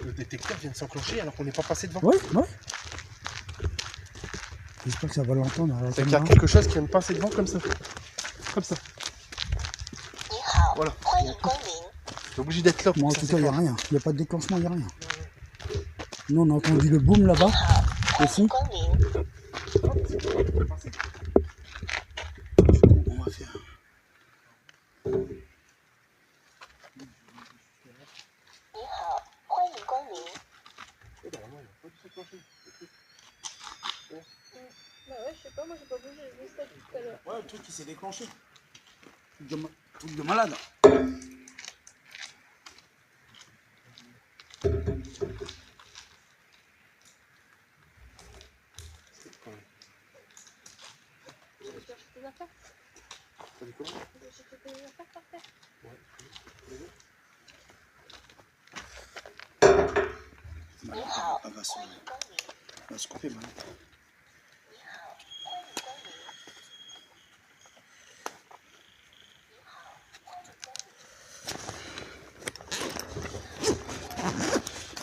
le détecteur vient de s'enclencher alors qu'on n'est pas passé devant. Ouais, ouais. J'espère que ça va l'entendre à la C'est qu'il y a caméra. quelque chose qui vient de passer devant comme ça. Comme ça. 你好， Voilà. 欢迎光临。 C'est obligé d'être là. Moi, en pour que tout ça cas, il n'y a s'éclate. rien. Il n'y a pas de déclenchement, il n'y a rien. Nous, on a entendu le boum là-bas, au 欢 fond. 迎光临。 On va faire. Bah ouais, je sais pas, moi j'ai pas bougé, j'ai vu ça tout à l'heure. Ouais, le truc qui s'est déclenché. Truc de malade. Tu veux chercher tes affaires? T'as dit comment? Tu veux chercher tes affaires par terre? Elle va se couper maintenant.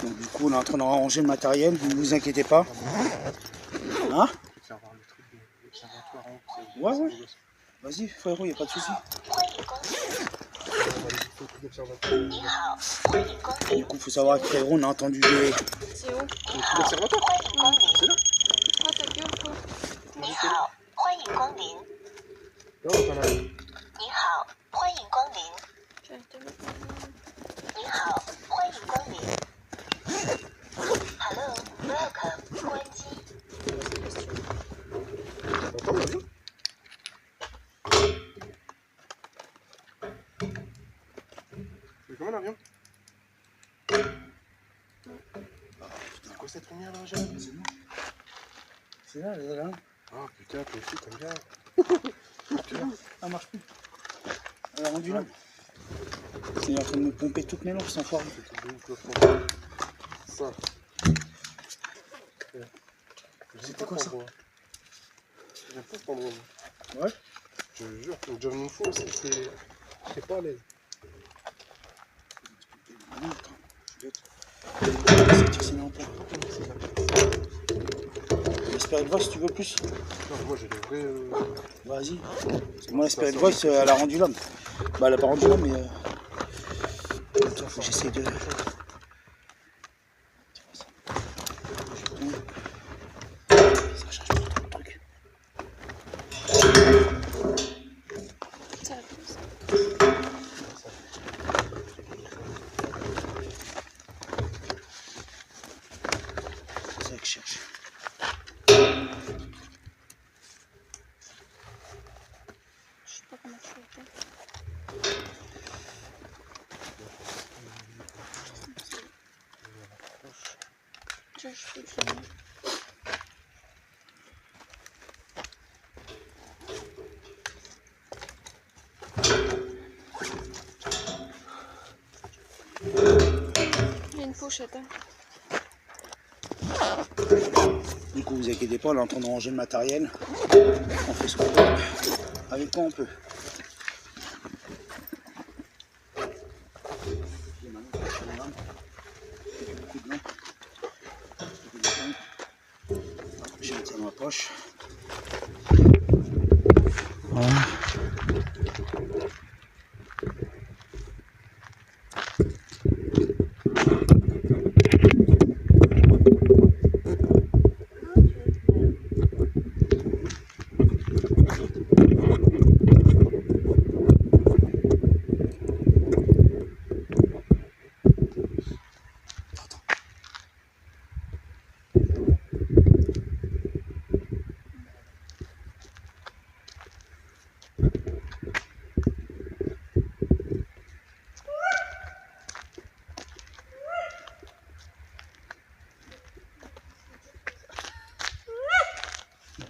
Donc du coup on est en train de ranger le matériel, ne vous inquiétez pas. Hein? Faire voir le truc de l'observatoire en haut. Ouais, ouais. Vas-y frérot, y a pas de souci. 欢迎光临。 l'observatoire. 你好，欢迎光临。 Du coup faut savoir que frérot on a entendu des. C'est où? L'observatoire? 欢迎光临。 C'est là? Ah, ta gueule quoi? 你好，欢迎光临。 Non, pas là. 你好，欢迎光临。 Je vais te mettre un... 你好，欢迎光临。Hello, welcome，关机。 T'entends l'avion? C'est comme un avion? C'est quoi cette lumière là, Jeanne? C'est là, là. Ah putain, toi aussi t'aimes bien. Ça marche plus. Elle a rendu là. Il est en train de me pomper toutes mes lampes sans foirer. Ça. C'était quoi ça? J'aime pas cet endroit. Ouais. Je te jure, le John Info, c'est pas à l'aise. Spirit Voice, tu veux plus? Non, moi j'ai des vrais. Vas-y. Moi, Spirit Voice, elle a rendu l'homme. Bah, elle a pas rendu l'homme, mais. Faut que j'essaie de. Ça charge pas trop le truc. Ça va plus. C'est ça que je cherche. Je sais pas comment tu fais. Je fais ça. Il y a une pochette. Hein. Du coup, vous inquiétez pas, on est en train de ranger le matériel. On fait ce qu'on peut. avec quoi on peut. Je vais dans ma poche. Voilà.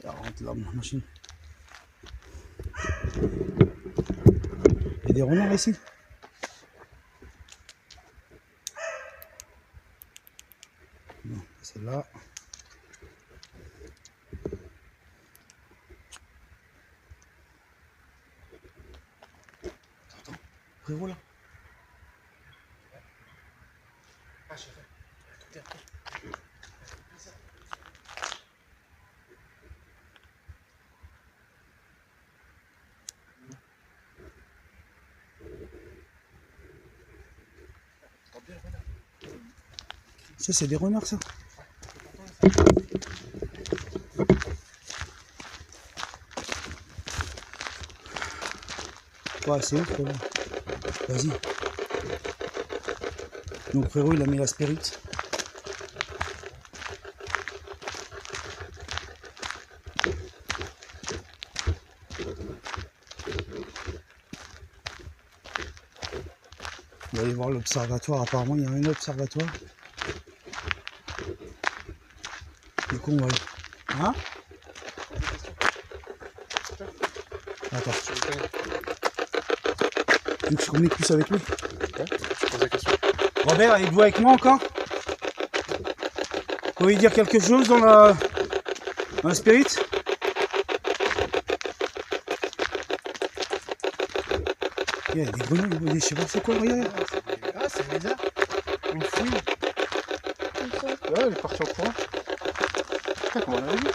Rentre là, ma machine. Il y a des renards ici. Non, celle-là. Attends, frérot là. Ah, j'ai fait. Tout est après. Ça, c'est des renards, ça. Ouais, c'est ouf, frérot. Vas-y. Donc, frérot, il a mis la spérite. On va aller voir l'observatoire. Apparemment, il y a un observatoire. Du coup, on va aller. Hein? Attends. Tu veux que je communique plus avec lui? Ouais, je pose la question. Robert, êtes-vous avec moi encore? Vous pouvez dire quelque chose dans la spirit? Il y a des grenouilles, je sais pas c'est quoi, regarde. Ah, c'est un lézard. Une fouine. Comme ça. Ouais, elle est partie en courant. Putain, comment on l'a vu?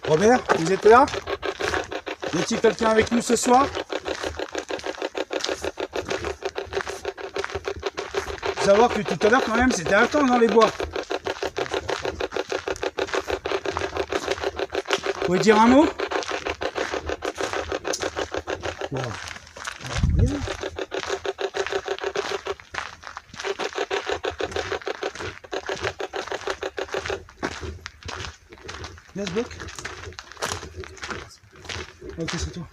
Robert, vous êtes là? Y a-t-il quelqu'un avec nous ce soir? Faut savoir que tout à l'heure, quand même, c'était un temps dans les bois. Vous pouvez dire un mot? Wow. Regarde. Laisse bloc. Ok, c'est toi.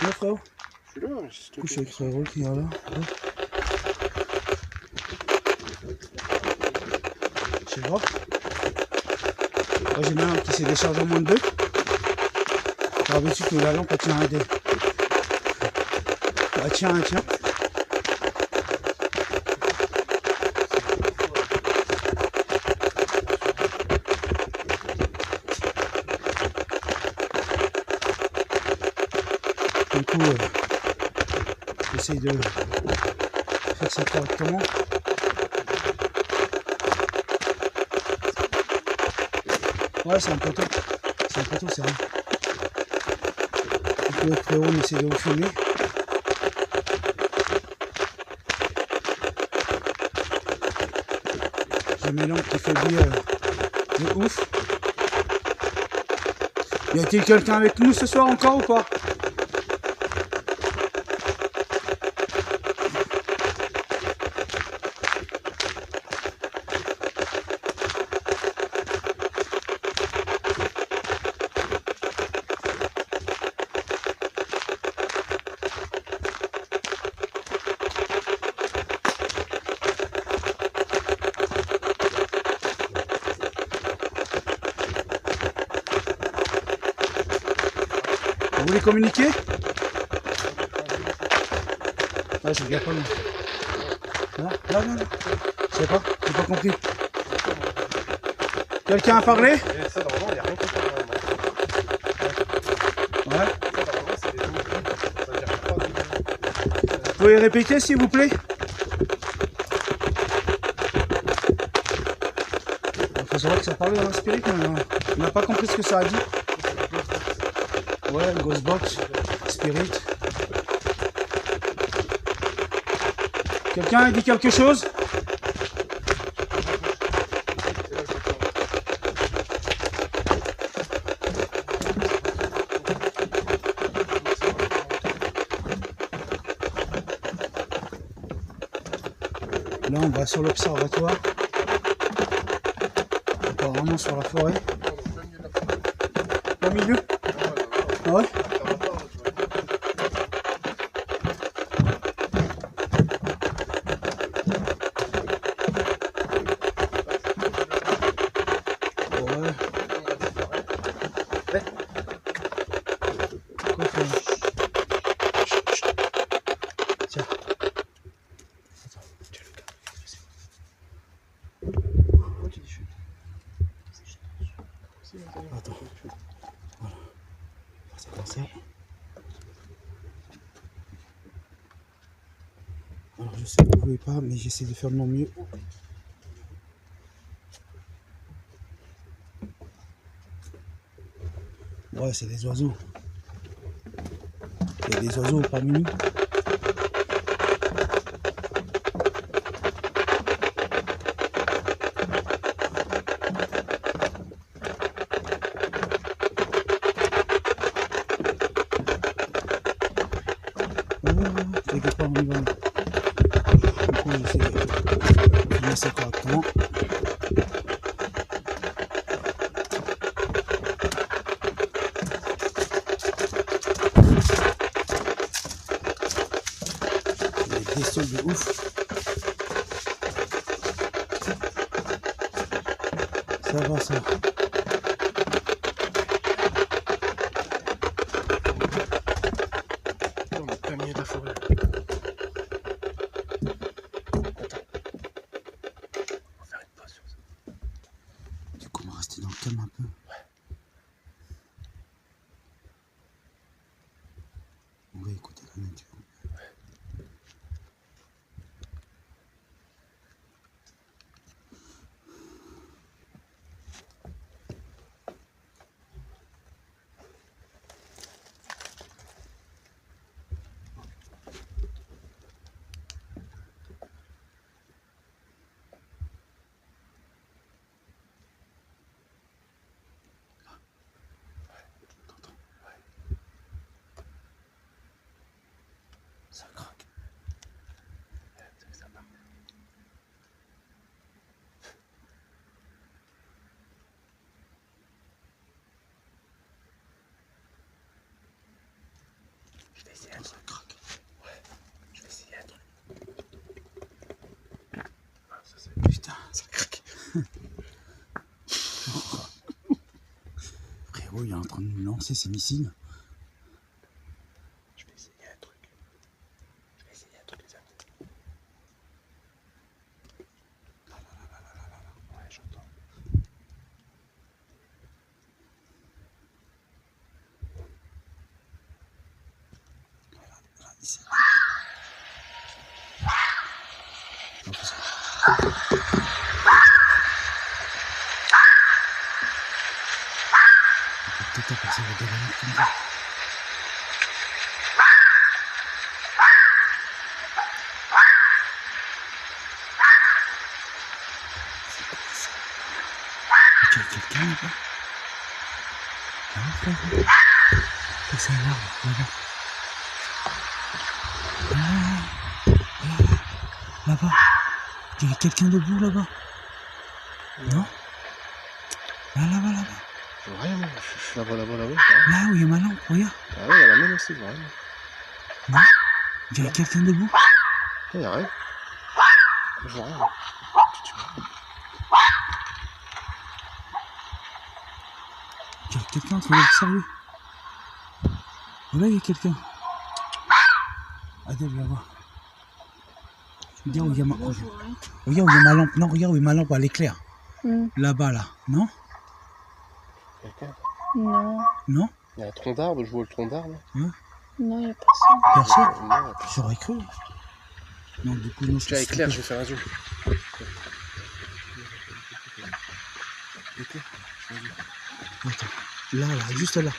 Là, frérot. Je suis là, je Couche avec frérot qui est là. Je sais pas. Moi j'ai bien un qui s'est déchargé en moins de 2. J'ai reçu que la lampe elle tient un dé. Ah tiens, tiens. Du coup, j'essaye de faire ça correctement. Ouais, c'est un poteau. C'est un poteau, c'est vrai. Du coup, le frérot, on essaie de vous filmer. J'ai mes lampes qui faiblit de ouf. Y a-t-il quelqu'un avec nous ce soir encore ou pas? Vous voulez communiquer? Ouais, je regarde pas loin. Là, là, là. Je sais pas, j'ai pas compris. Quelqu'un a parlé? Et ça, normalement, il n'y a rien qui parle. Ouais. Ça, normalement, c'est des mots. Ça veut dire pas de... Vous pouvez répéter s'il vous plaît? Il faut savoir que ça parlait dans la spirit, mais on n'a pas compris ce que ça a dit. Ouais, Ghostbox, Spirit. Quelqu'un a dit quelque chose? Là, on va sur l'observatoire. Apparemment sur la forêt. Au milieu? Ah ouais? Ouais. Quoi faire? Tiens. Attends, tiens le gars. Pourquoi tu dis chute? Attends. Voilà. Ça commencer. Alors je sais que vous ne pouvez pas, mais j'essaie de faire de mon mieux. Ouais, c'est des oiseaux. Il y a des oiseaux parmi nous. T'inquiète pas, on y va. Du coup, j'essaie de filmer ça correctement. Des bestioles de ouf. Ça va, ça. On est plein milieu de la forêt. Du coup, on va rester dans le calme un peu. On va écouter la nature. Ça craque. Ça part. Je vais essayer un truc. Ça craque. Ouais. Je vais essayer un truc. Ah, ça c'est... Putain, ça craque. Frérot, il est en train de nous lancer ses missiles. Je vais essayer un truc. Je vais essayer un truc, les amis. Ouais, j'entends. Là, ici. On fait ça. On peut peut-être passer le devant comme ça. C'est quoi ça? Il y a quelqu'un là-bas? Non, frère. C'est un arbre là-bas. Là-bas. Il y a quelqu'un debout là-bas. Non? Là-bas. Ouais, moi, je suis là-bas. Là où il y a ma lampe, regarde. Ah ouais, il y a la mienne aussi, vraiment. Non? Il y a quelqu'un debout. Il y a rien. Je vois rien. Il y a quelqu'un, faut l'observer. Là, il y a quelqu'un. Adèle, viens voir. Regarde où il y a ma... Moi, je vois rien. Regarde où il y a ma lampe. Non, regarde où ma lampe, elle éclaire. Hmm. Là-bas, là. Non? Quelqu'un? Non, Non? Il y a un tronc d'arbre, je vois le tronc d'arbre. non, il n'y a personne. Personne? Non, J'aurais cru. Non, du coup, non, tu as éclair, je vais faire un zoom. Éclair. Attends. Là, là, juste là.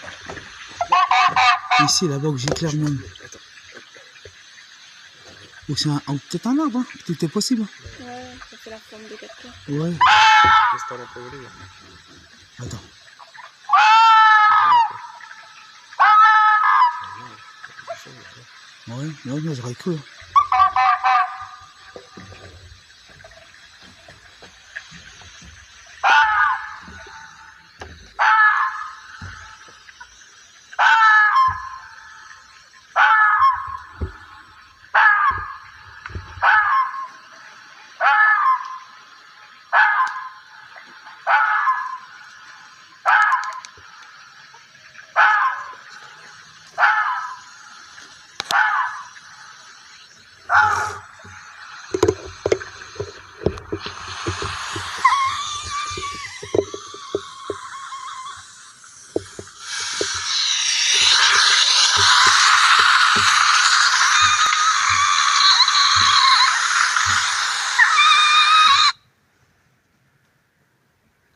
Ici, là-bas où j'éclaire mon... Attends. Ou c'est un... peut-être un arbre, hein. Tout est possible. Ouais, ça fait la forme de quelqu'un. Ouais. Laisse ta lampe voler. Attends. Ouais, non, non, j'aurais cru.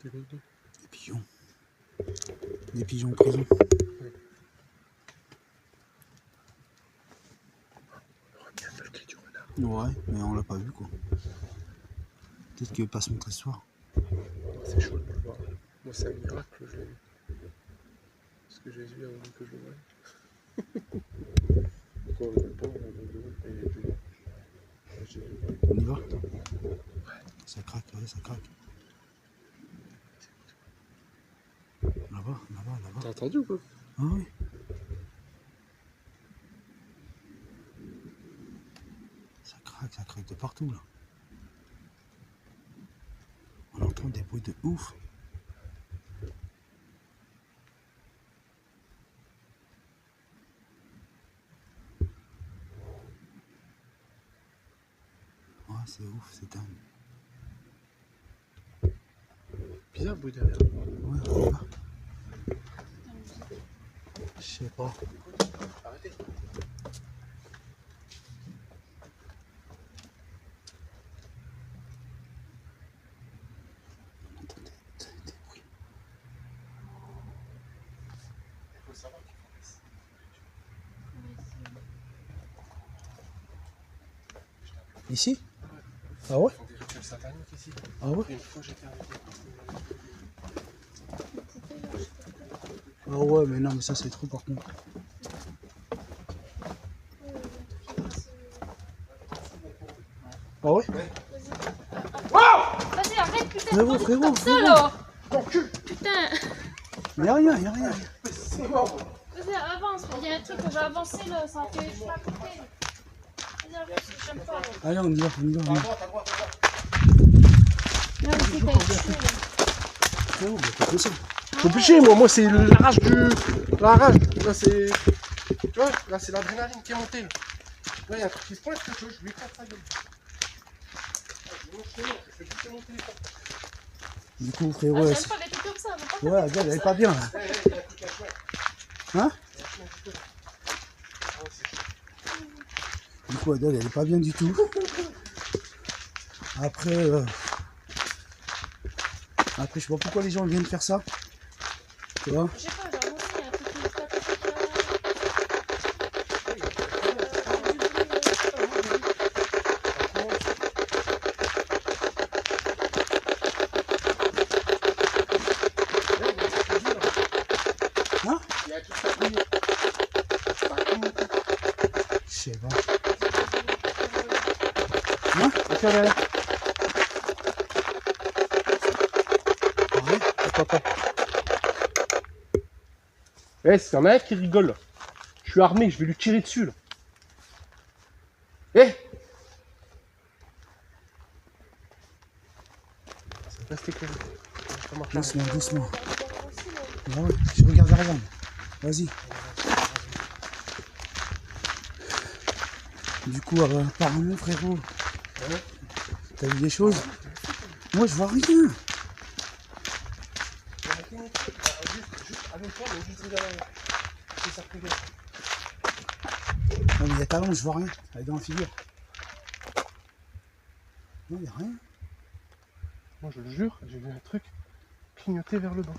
Des pigeons. Des pigeons en prison. Ouais, mais on l'a pas vu quoi. Peut-être qu'il veut pas se montrer ce soir. C'est chaud de le voir. Moi, c'est un miracle que je l'ai vu. Parce que j'ai vu avant que je le voie. Quand on le voit pas, on le voit et il est plus là. J'ai vu. On y va? Ça craque, ouais, ça craque. Là-bas, là-bas, là-bas. T'as entendu ou pas? Ah oui. Ça craque de partout là. On entend des bruits de ouf. Ouais, c'est ouf, c'est dingue. Bizarre le bruit derrière. Ouais, on va. Je sais pas. Arrêtez. On entend des bruits. Il faut savoir qu'ils font des... Ici? Ah ouais? Ils font des rituels sataniques ici. Ah ouais? Une fois j'étais avec eux. Ah ouais, mais non, mais ça c'est trop par contre. Ah ouais? Vas-y, arrête, putain. Frérot, pas frérot, comme ça, frérot. là. Putain. Y'a rien, y'a rien. Vas-y, avance. Il y a un truc que j'ai avancé, là. Ça fait je suis à côté. Vas-y, avance, j'aime pas. Allez, on y va, on y va. On y va. Non, mais c'est pas tué, là. Frérot, mais t'as fait ça. Faut picher, moi c'est la rage du. La rage. Là c'est. Tu vois, là c'est l'adrénaline qui est montée. Là, il y a un truc qui se pointe, je lui éclate sa gueule. Je fais pousser mon téléphone. Du coup, Ah, frérot, j'aime pas les trucs comme ça. Faut pas ouais, regarde, elle est pas bien là. Il y a un truc à jouer. Hein? Il y a un truc à jouer. Ah ouais, c'est chaud. Du coup, Adèle, elle est pas bien du tout. Après, je sais pas pourquoi les gens viennent faire ça. Tu vois? Je sais pas, j'ai avancé. Il y a un truc qui me tape. Hein? Il y a un truc à couiller. Je sais pas. Hein? Ok, derrière. Ouais. Attends. Eh, c'est un mec qui rigole. Je suis armé, je vais lui tirer dessus là. Eh! Restez calme. Ça marche. Doucement, doucement. Ah ouais, je regarde derrière moi. Vas-y. Du coup, apparemment, frérot, T'as vu des choses? Moi, je vois rien. Non, mais il y a talent, je vois rien. Elle est dans la figure. Non, il n'y a rien. Moi je le jure, j'ai vu un truc clignoter vers le bas.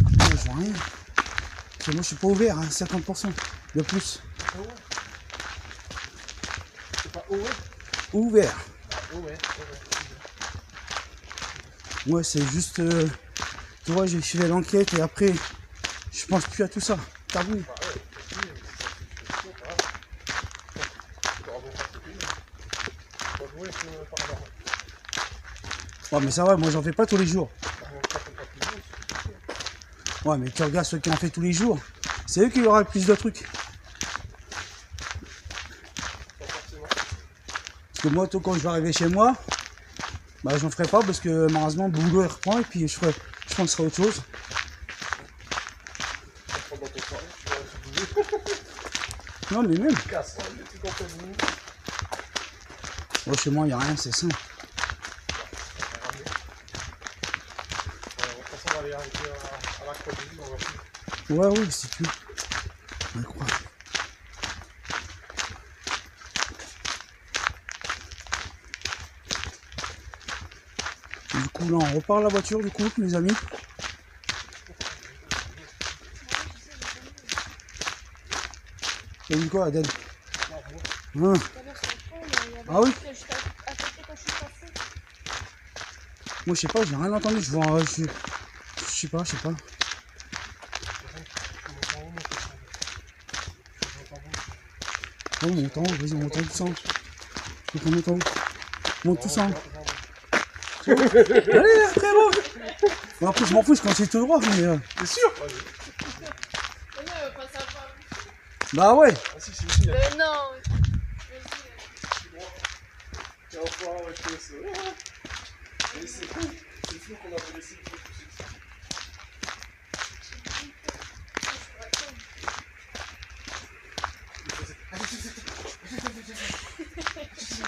Non, je vois rien. Parce que moi, je suis pas ouvert, hein, 50% de plus. C'est pas haut, ouais? Ouvert. Oh ouais, Moi, c'est juste. Tu vois, j'ai fait l'enquête et après, je pense plus à tout ça. Tabou. Ouais, mais ça va, moi, j'en fais pas tous les jours. Ouais, mais tu regardes ceux qui en font tous les jours. C'est eux qui auront le plus de trucs. Parce que moi, tout quand je vais arriver chez moi, bah j'en ferai pas parce que malheureusement le boulot il reprend et puis je penserai à autre chose. Non mais même. Oh, chez moi il n'y a rien, c'est simple. Ouais oui si tu veux. Incroyable. Du coup là on repart la voiture du coup les amis. T'as vu quoi Adèle? Hein? Ah oui? Moi je sais pas, j'ai rien entendu, je vois. Je sais pas. Oh, monte en haut, vas-y, monte tous en haut. Monte en haut. Monte tous en haut. Allez, après moi. Bon, après, je m'en fous, je continue tout droit, mais. C'est sûr? Bah ouais. Non. C'est fou qu'on a laissé le truc.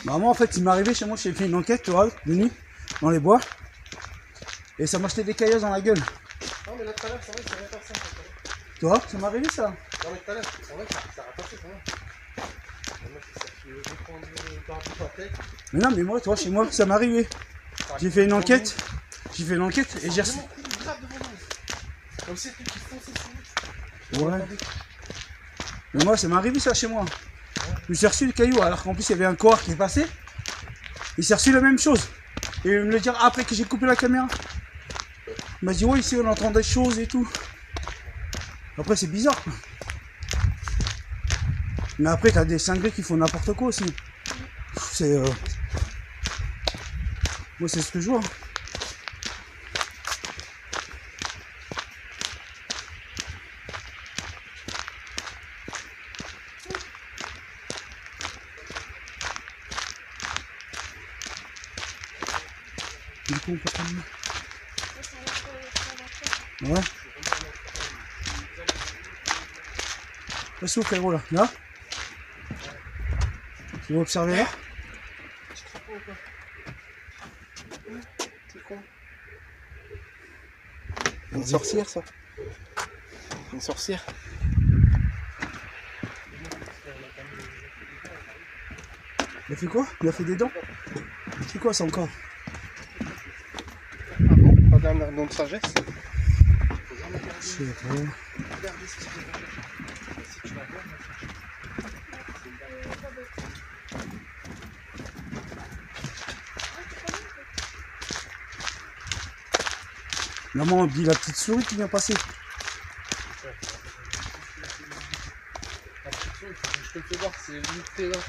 Bah moi en fait il m'est arrivé chez moi, j'ai fait une enquête tu vois, de nuit, dans les bois. Et ça m'a jeté des caillasses dans la gueule. Non mais là tout à l'heure, c'est vrai que ça va faire ça. Tu vois, ça m'est arrivé ça. Non mais tout à l'heure, c'est vrai que ça va passer quand même. Mais non mais moi tu vois chez moi ça m'est arrivé. J'ai fait une enquête. Et j'ai reçu. Comme c'est qui fonce. Ouais. Mais moi ça m'est arrivé ça chez moi. Je suis reçu le caillou alors qu'en plus il y avait un coureur qui est passé. Il s'est reçu la même chose. Et il me le dire après que j'ai coupé la caméra. Il m'a dit ouais ici on entend des choses et tout. Après c'est bizarre quoi. Mais après t'as des cinglés qui font n'importe quoi aussi. C'est moi c'est ce que je vois. Du coup on peut pas le... Ouais. Où frérot là? Là? Tu veux observer là? Une sorcière ça. Une sorcière. Il a fait quoi? Il a fait des dents? C'est quoi ça encore? Ah bon? Pas d'un don de sagesse? Je sais pas. Maman on dit la petite souris qui vient passer. Je te le fais voir, c'est limité là.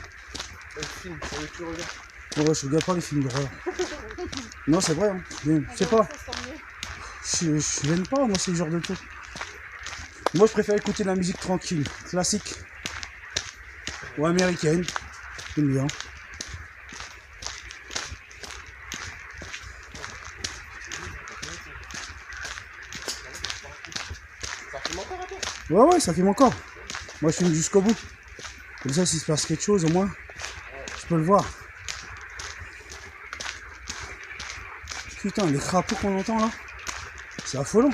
Le film, c'est le que tu regardes. Ouais, je regarde pas les films d'horreur. Non, c'est vrai, hein. Je sais pas. Je l'aime pas, moi, ce genre de trucs. Moi, je préfère écouter de la musique tranquille, classique. Ou américaine. J'aime bien. Ça filme encore à toi? Ouais, ça filme encore. Moi, je filme jusqu'au bout. Comme ça, s'il se passe quelque chose, au moins, je peux le voir. Putain, les crapauds qu'on entend là, c'est affolant.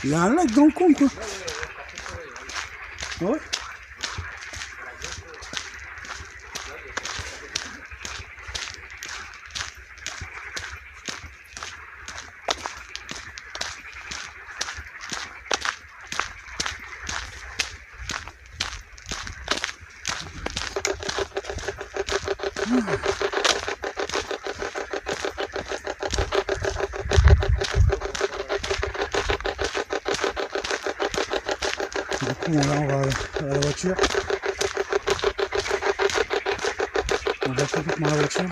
Il y a un lac dans le coin, quoi. Ouais. Du coup, là, on va à la voiture. On va complètement à la voiture.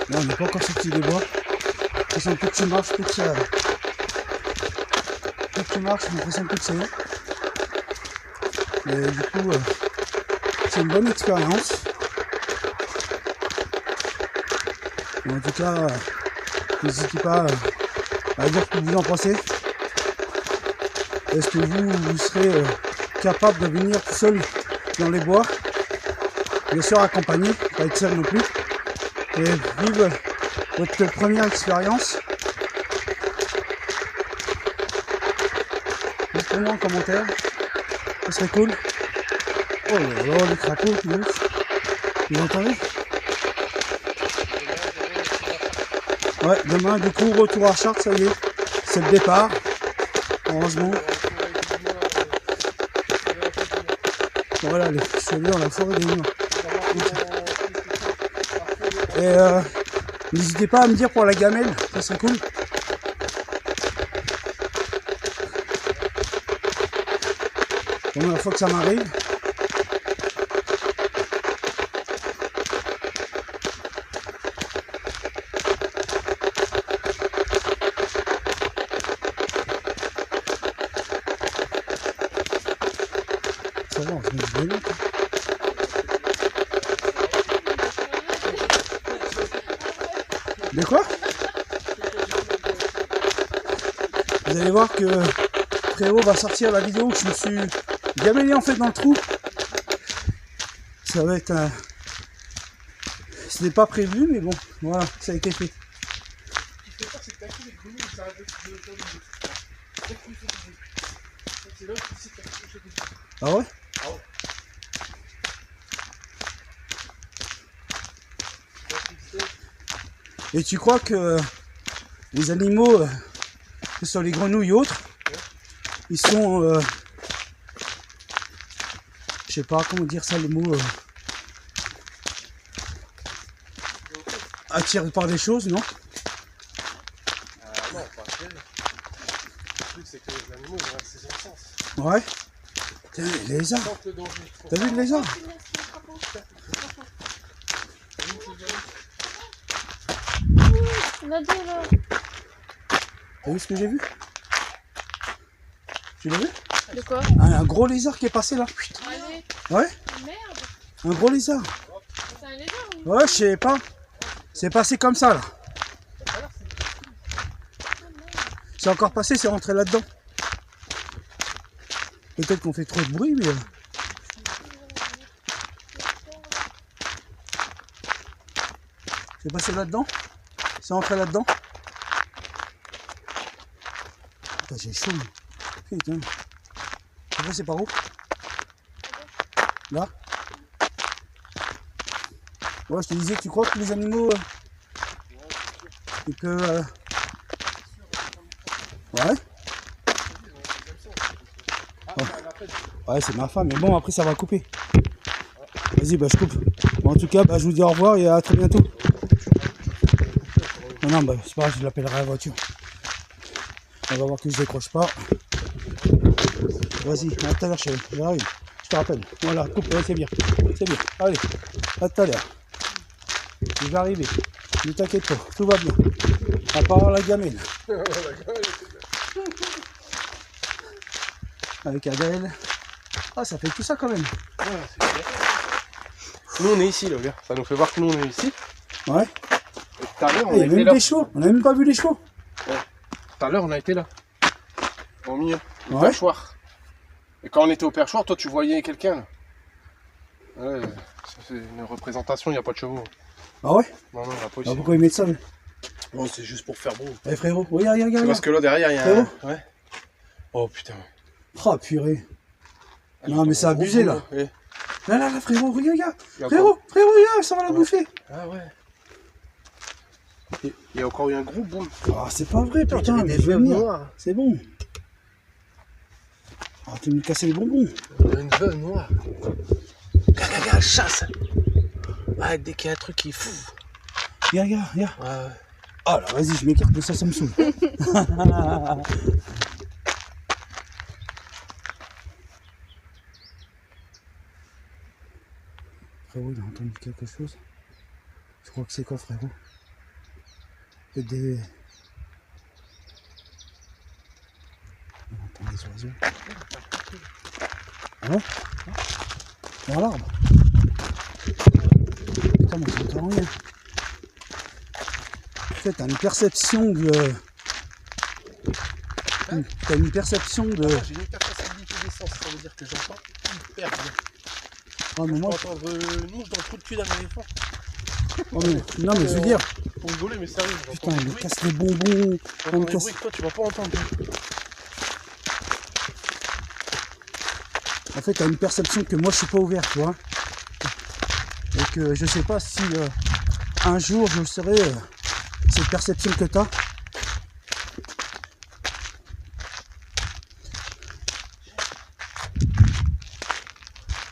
Là, on n'est pas encore sorti des bois. Plus tu marches, plus tu marches, j'ai l'impression que c'est long. Et du coup, c'est une bonne expérience. En tout cas, n'hésitez pas à dire ce que vous en pensez. Est-ce que vous serez capable de venir tout seul dans les bois, bien sûr accompagné, pas être seul non plus, et vivre votre première expérience? Dites-moi en commentaire, ça serait cool. Oh là là, les crapauds, c'est ouf. Vous entendez? Ouais, demain, du coup, retour à Chartres, ça y est, c'est le départ, heureusement. Voilà, je suis allé dans la forêt des Lions. Et n'hésitez pas à me dire pour la gamelle, ça serait cool. Première fois que ça m'arrive. Ça va, on se met du vélo, quoi. De quoi? Vous allez voir que Frérot va sortir la vidéo où je me suis gamellé en fait dans le trou. Ça va être un... Ce n'est pas prévu, mais bon, voilà, ça a été fait. Ah ouais? Et tu crois que les animaux, que ce soit les grenouilles ou autres, ils sont, je sais pas comment dire ça, le mot, attirés par des choses, non? Non, pas tel. Le truc, c'est que les animaux, ils ont un sixième sens. Ouais. Putain, les lézards. Ils sentent le danger. T'as vu le lézard? On a deux là. T'as vu ce que j'ai vu? Tu l'as vu? De quoi? Un gros lézard qui est passé là. Putain. Allez. Ouais? Merde. Un gros lézard. C'est un lézard ou? Ouais, je sais pas. C'est passé comme ça là. C'est encore passé, c'est rentré là-dedans. Peut-être qu'on fait trop de bruit, mais... C'est passé là-dedans. C'est rentré là-dedans. Putain, j'ai chaud. Putain. Après, c'est par où? Là? Ouais, je te disais, tu crois que les animaux... ils peuvent... Ouais. Ouais, c'est ma femme, mais bon, après ça va couper. Vas-y, bah je coupe. Bon, en tout cas, bah, je vous dis au revoir et à très bientôt. Non, non, bah c'est pas grave, je l'appellerai à la voiture. On va voir que je décroche pas. Vas-y, à tout à l'heure, chérie. J'arrive. Je te rappelle. Voilà, coupe, ouais, c'est bien. C'est bien. Allez, à tout à l'heure. Je vais arriver. Ne t'inquiète pas, tout va bien. À part la gamelle. Avec Adèle. Ah, ça fait tout ça quand même. Nous on est ici là, regarde. Ça nous fait voir que nous on est ici. Ouais. Et tout à l'heure on Il y a a été même là. des chevaux. On a même pas vu les chevaux. Tout à l'heure on a été là. Au milieu. Au Ouais. perchoir. Et quand on était au perchoir, toi tu voyais quelqu'un là. Ouais, ça, c'est une représentation, il n'y a pas de chevaux. Ah ouais? Non, non, on va pas Ah, ici. pourquoi ils mettent ça? Non, c'est juste pour faire beau. Eh frérot, regarde, regarde, C'est regarde. parce que là derrière, il y a Frérot. un. Ouais. Oh putain. Oh purée. Ah, Non, mais c'est un gros abusé, bout, là. Eh. Là, frérot, regarde, regarde. Il y a Frérot, regarde, ça va la Ouais. bouffer. Ah ouais. Il y a encore eu un gros boom. Ah, c'est pas vrai, putain, il y mais avait je des vais veuves venir. noires. C'est bon. Ah, tu me casser les bonbons. Il y a une veuve noire. Regarde, elle chasse. Ah, dès qu'il y a un truc qui est fou. Regarde, regarde. Ouais, ouais. Ah là, vas-y, je m'écarte de ça, ça me saoule. Frérot, il a entendu quelque chose. Je crois que c'est quoi, frérot? Peut-être des... On entend des oiseaux. Ah ouais? Dans l'arbre? Putain, mais j'entends rien. En fait, t'as une perception de... T'as une perception de... J'ai une hypersensibilité des sens, ça veut dire que j'entends hyper bien. Ah, mais Je peux moi... entendre une mouche dans le trou de cul d'un éléphant. Oh, mais... Non, mais je veux dire... Pour rigoler, mais sérieux, j'entends Putain, des il me bruits. casse les bonbons. J'entends Il me des casse... bruits que toi tu vas pas entendre. En fait, t'as une perception que moi, je suis pas ouvert, tu vois. Et que je sais pas si un jour, je serai cette perception que t'as.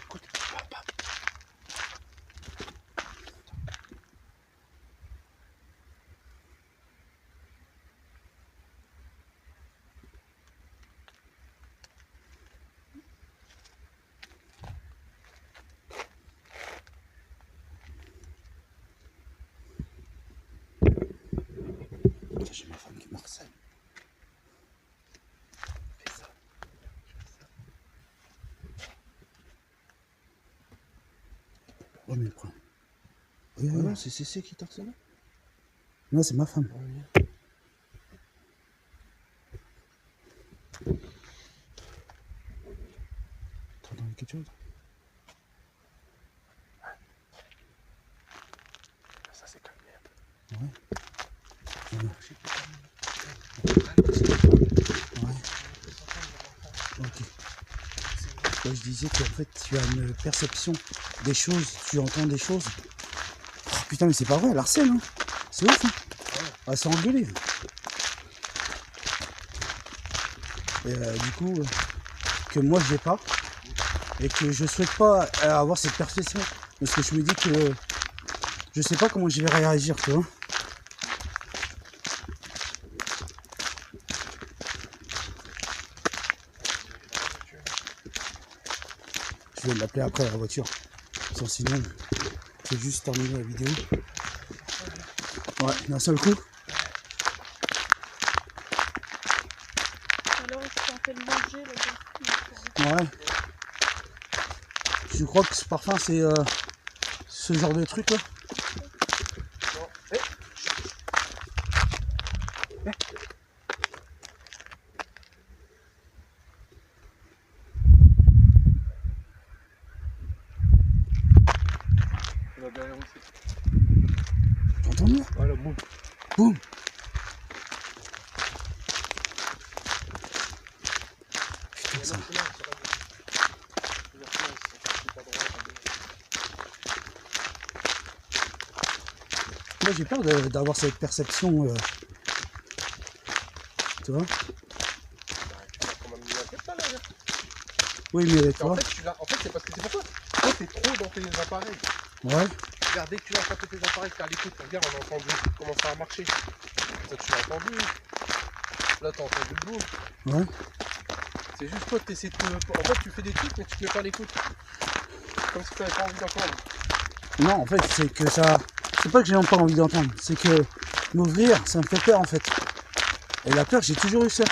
Écoute, papa. Putain, j'ai ma femme qui m'harcèle. Fais ça. Oh, mais quoi? Ah non, c'est CC qui t'harcèle. Non, c'est ma femme. T'entends quelque chose? Ça c'est calmé un peu. Ouais. Ok. Ouais, je disais qu'en fait, tu as une perception des choses, tu entends des choses. Oh, putain, mais c'est pas vrai, elle harcèle, hein. C'est ouf, hein. Elle s'est engueulée. Et du coup, que moi je l'ai pas. Et que je souhaite pas avoir cette perception. Parce que je me dis que je sais pas comment je vais réagir, tu vois. Je vais l'appeler après à la voiture. Sinon, je vais juste terminer la vidéo. Ouais, d'un seul coup. Alors, je t'en fais le manger, là. Ouais. Je crois que ce parfum, c'est ce genre de truc là. Là derrière aussi. T'as entendu? Voilà, boum. Boum. Putain, ça. Moi j'ai peur d'avoir cette perception. Tu vois? Oui, mais tu vois. En fait, c'est parce que c'est pourquoi. Toi, t'es trop dans tes appareils. Ouais. Regarde, dès que tu vas taper tes appareils, t'es à l'écoute. Regarde, on a entendu comment ça a marché. Ça, tu l'as entendu. Là, t'as entendu le bout. Ouais. C'est juste toi, t'essaies de te... En fait, tu fais des trucs, mais tu te mets pas à l'écoute. Comme si t'avais pas envie d'entendre. Non, en fait, c'est que ça. C'est pas que j'ai pas envie d'entendre, c'est que m'ouvrir, ça me fait peur en fait. Et la peur, j'ai toujours eu ça.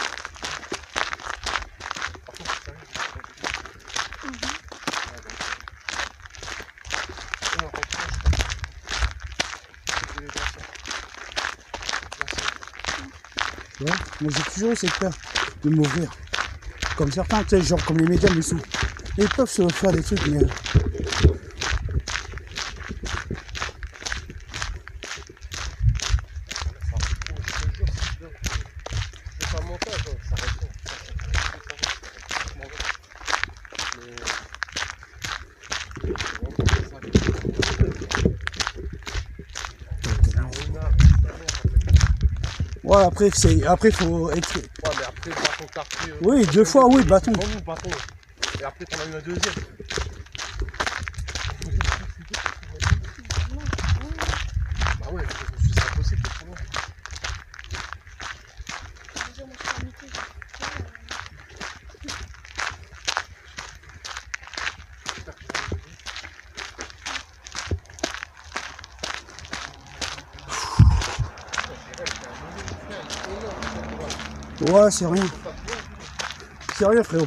Tu vois, moi j'ai toujours eu cette peur de m'ouvrir. Comme certains, tu sais, genre comme les médiums, ils peuvent se faire des trucs, mais Ouais, après, faut être... Ouais, mais après, le bâton que t'as repris. Oui, 2 fois, oui, bâton. Devant nous, bâton. Et après, t'en as eu un deuxième. Bah ouais, je me suis dit, c'est impossible de trouver. Ouais, c'est rien. C'est rien, frérot.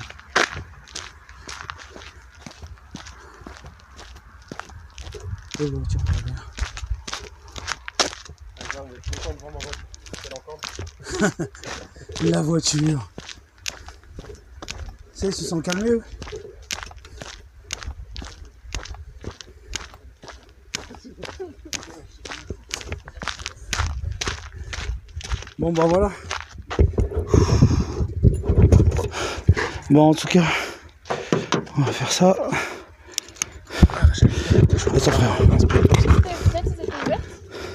Oh, tiens, regarde. La voiture. Ça, ils se sont calmés, eux. Bon, bah voilà. Bon, en tout cas, on va faire ça. Attends, frère.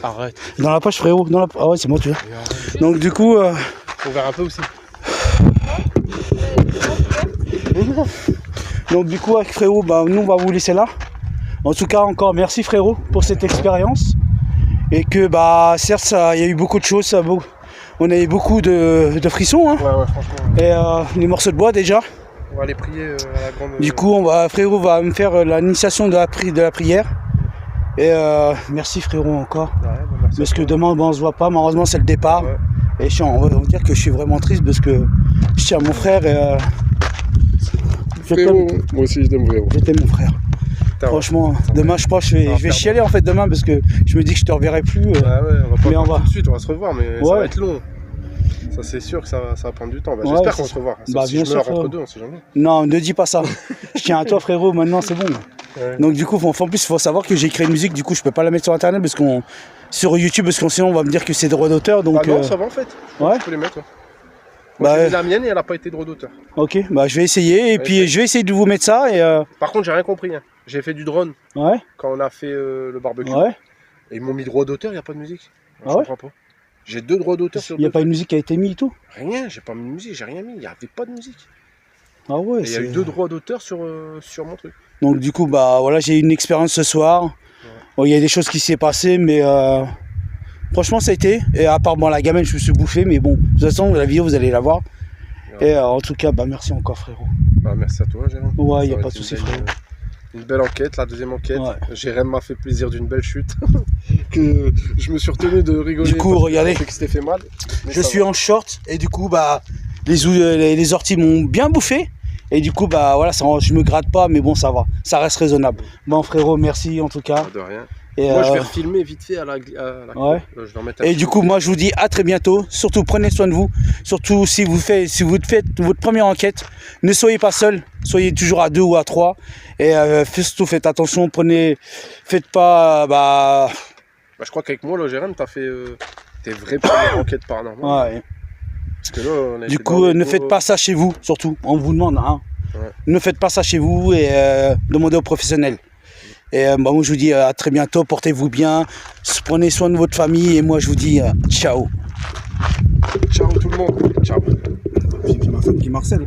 Arrête. Dans la poche, frérot. Dans la... Ah ouais, c'est moi, tu vois. Donc, du coup... Faut ouvrir un peu aussi. Donc, du coup, avec frérot, bah, nous, on va vous laisser là. En tout cas, encore merci, frérot, pour cette expérience. Et que, bah, certes, il y a eu beaucoup de choses. On a eu beaucoup de frissons. Hein. Ouais, franchement. Et les morceaux de bois, déjà. On va aller prier à la grande... Du coup, frérot va me faire l'initiation de la prière. Et merci frérot encore. Ouais, bah, merci. Parce que demain, on se voit pas. Malheureusement, c'est le départ. Ouais. Et on va dire que je suis vraiment triste parce que je tiens à mon frère. Et, Frérot, moi aussi je t'aime frérot. J'étais mon frère. Putain, Franchement, demain, je pense que je vais chialer en fait demain parce que je me dis que je te reverrai plus. Ouais, on va pas mais on va tout de suite, on va se revoir, mais ça Ouais. va être long. Ça c'est sûr que ça va prendre du temps. Bah, Ouais, j'espère c'est qu'on se revoit. Bah, Sauf si bien je meurs sûr, entre frérot. deux, on sait jamais. Non, ne dis pas ça. Je tiens à toi frérot, maintenant c'est bon. Ouais. Donc du coup, en plus, il faut savoir que j'ai créé une musique, du coup je peux pas la mettre sur internet parce qu'on sur YouTube parce qu'on sinon on va me dire que c'est droit d'auteur. Donc Ah non, ça va en fait. ouais. Tu peux les mettre. Ouais. Moi, Bah, j'ai mis la mienne et elle a pas été droit d'auteur. ok, bah je vais essayer et puis je vais essayer de vous mettre ça et Par contre, j'ai rien compris. Hein. J'ai fait du drone ouais, quand on a fait le barbecue. ouais. Et ils m'ont mis droit d'auteur, il n'y a pas de musique. Ah Je ouais comprends pas. J'ai 2 droits d'auteur sur Il n'y a 2. pas une musique qui a été mise et tout. Rien, j'ai pas mis de musique, j'ai rien mis. Il n'y avait pas de musique. Ah ouais. Et il y a eu 2 droits d'auteur sur mon truc. Donc du coup bah voilà, j'ai eu une expérience ce soir. Bon, il y a des choses qui s'est passées mais franchement ça a été. Et à part bon la gamelle je me suis bouffé mais bon de toute façon la vidéo vous allez la voir. Ouais. Et en tout cas bah merci encore frérot. Bah, merci à toi, Jérém. Ouais, il n'y Ça a aurait pas de été souci une belle- frérot. Une belle enquête, la deuxième enquête. Ouais. Jérém m'a fait plaisir d'une belle chute. Que je me suis retenu de rigoler. Du coup, parce que regardez. je pensais que c'était fait mal. Mais Je ça suis va. en short et du coup bah les orties m'ont bien bouffé et du coup bah voilà je me gratte pas mais bon ça va, ça reste raisonnable. Bon frérot merci en tout cas. De rien. Et, Moi, je vais refilmer vite fait à la cour. ouais. Je vais en mettre un et petit du peu. coup moi je vous dis à très bientôt. Surtout prenez soin de vous. Surtout si vous faites votre première enquête, ne soyez pas seul, soyez toujours à 2 ou à 3 et surtout faites attention, faites pas Bah, je crois qu'avec moi, là, Jérém, t'as fait tes vraies premières enquêtes paranormales. ouais. Parce que là, on a Du été coup dans les ne cours, faites pas ça chez vous surtout, on vous demande hein. Ouais. Ne faites pas ça chez vous et demandez aux professionnels. Et bah, moi je vous dis à très bientôt, portez-vous bien, prenez soin de votre famille et moi je vous dis ciao. Ciao tout le monde. Ciao. J'ai ma femme qui marcelle.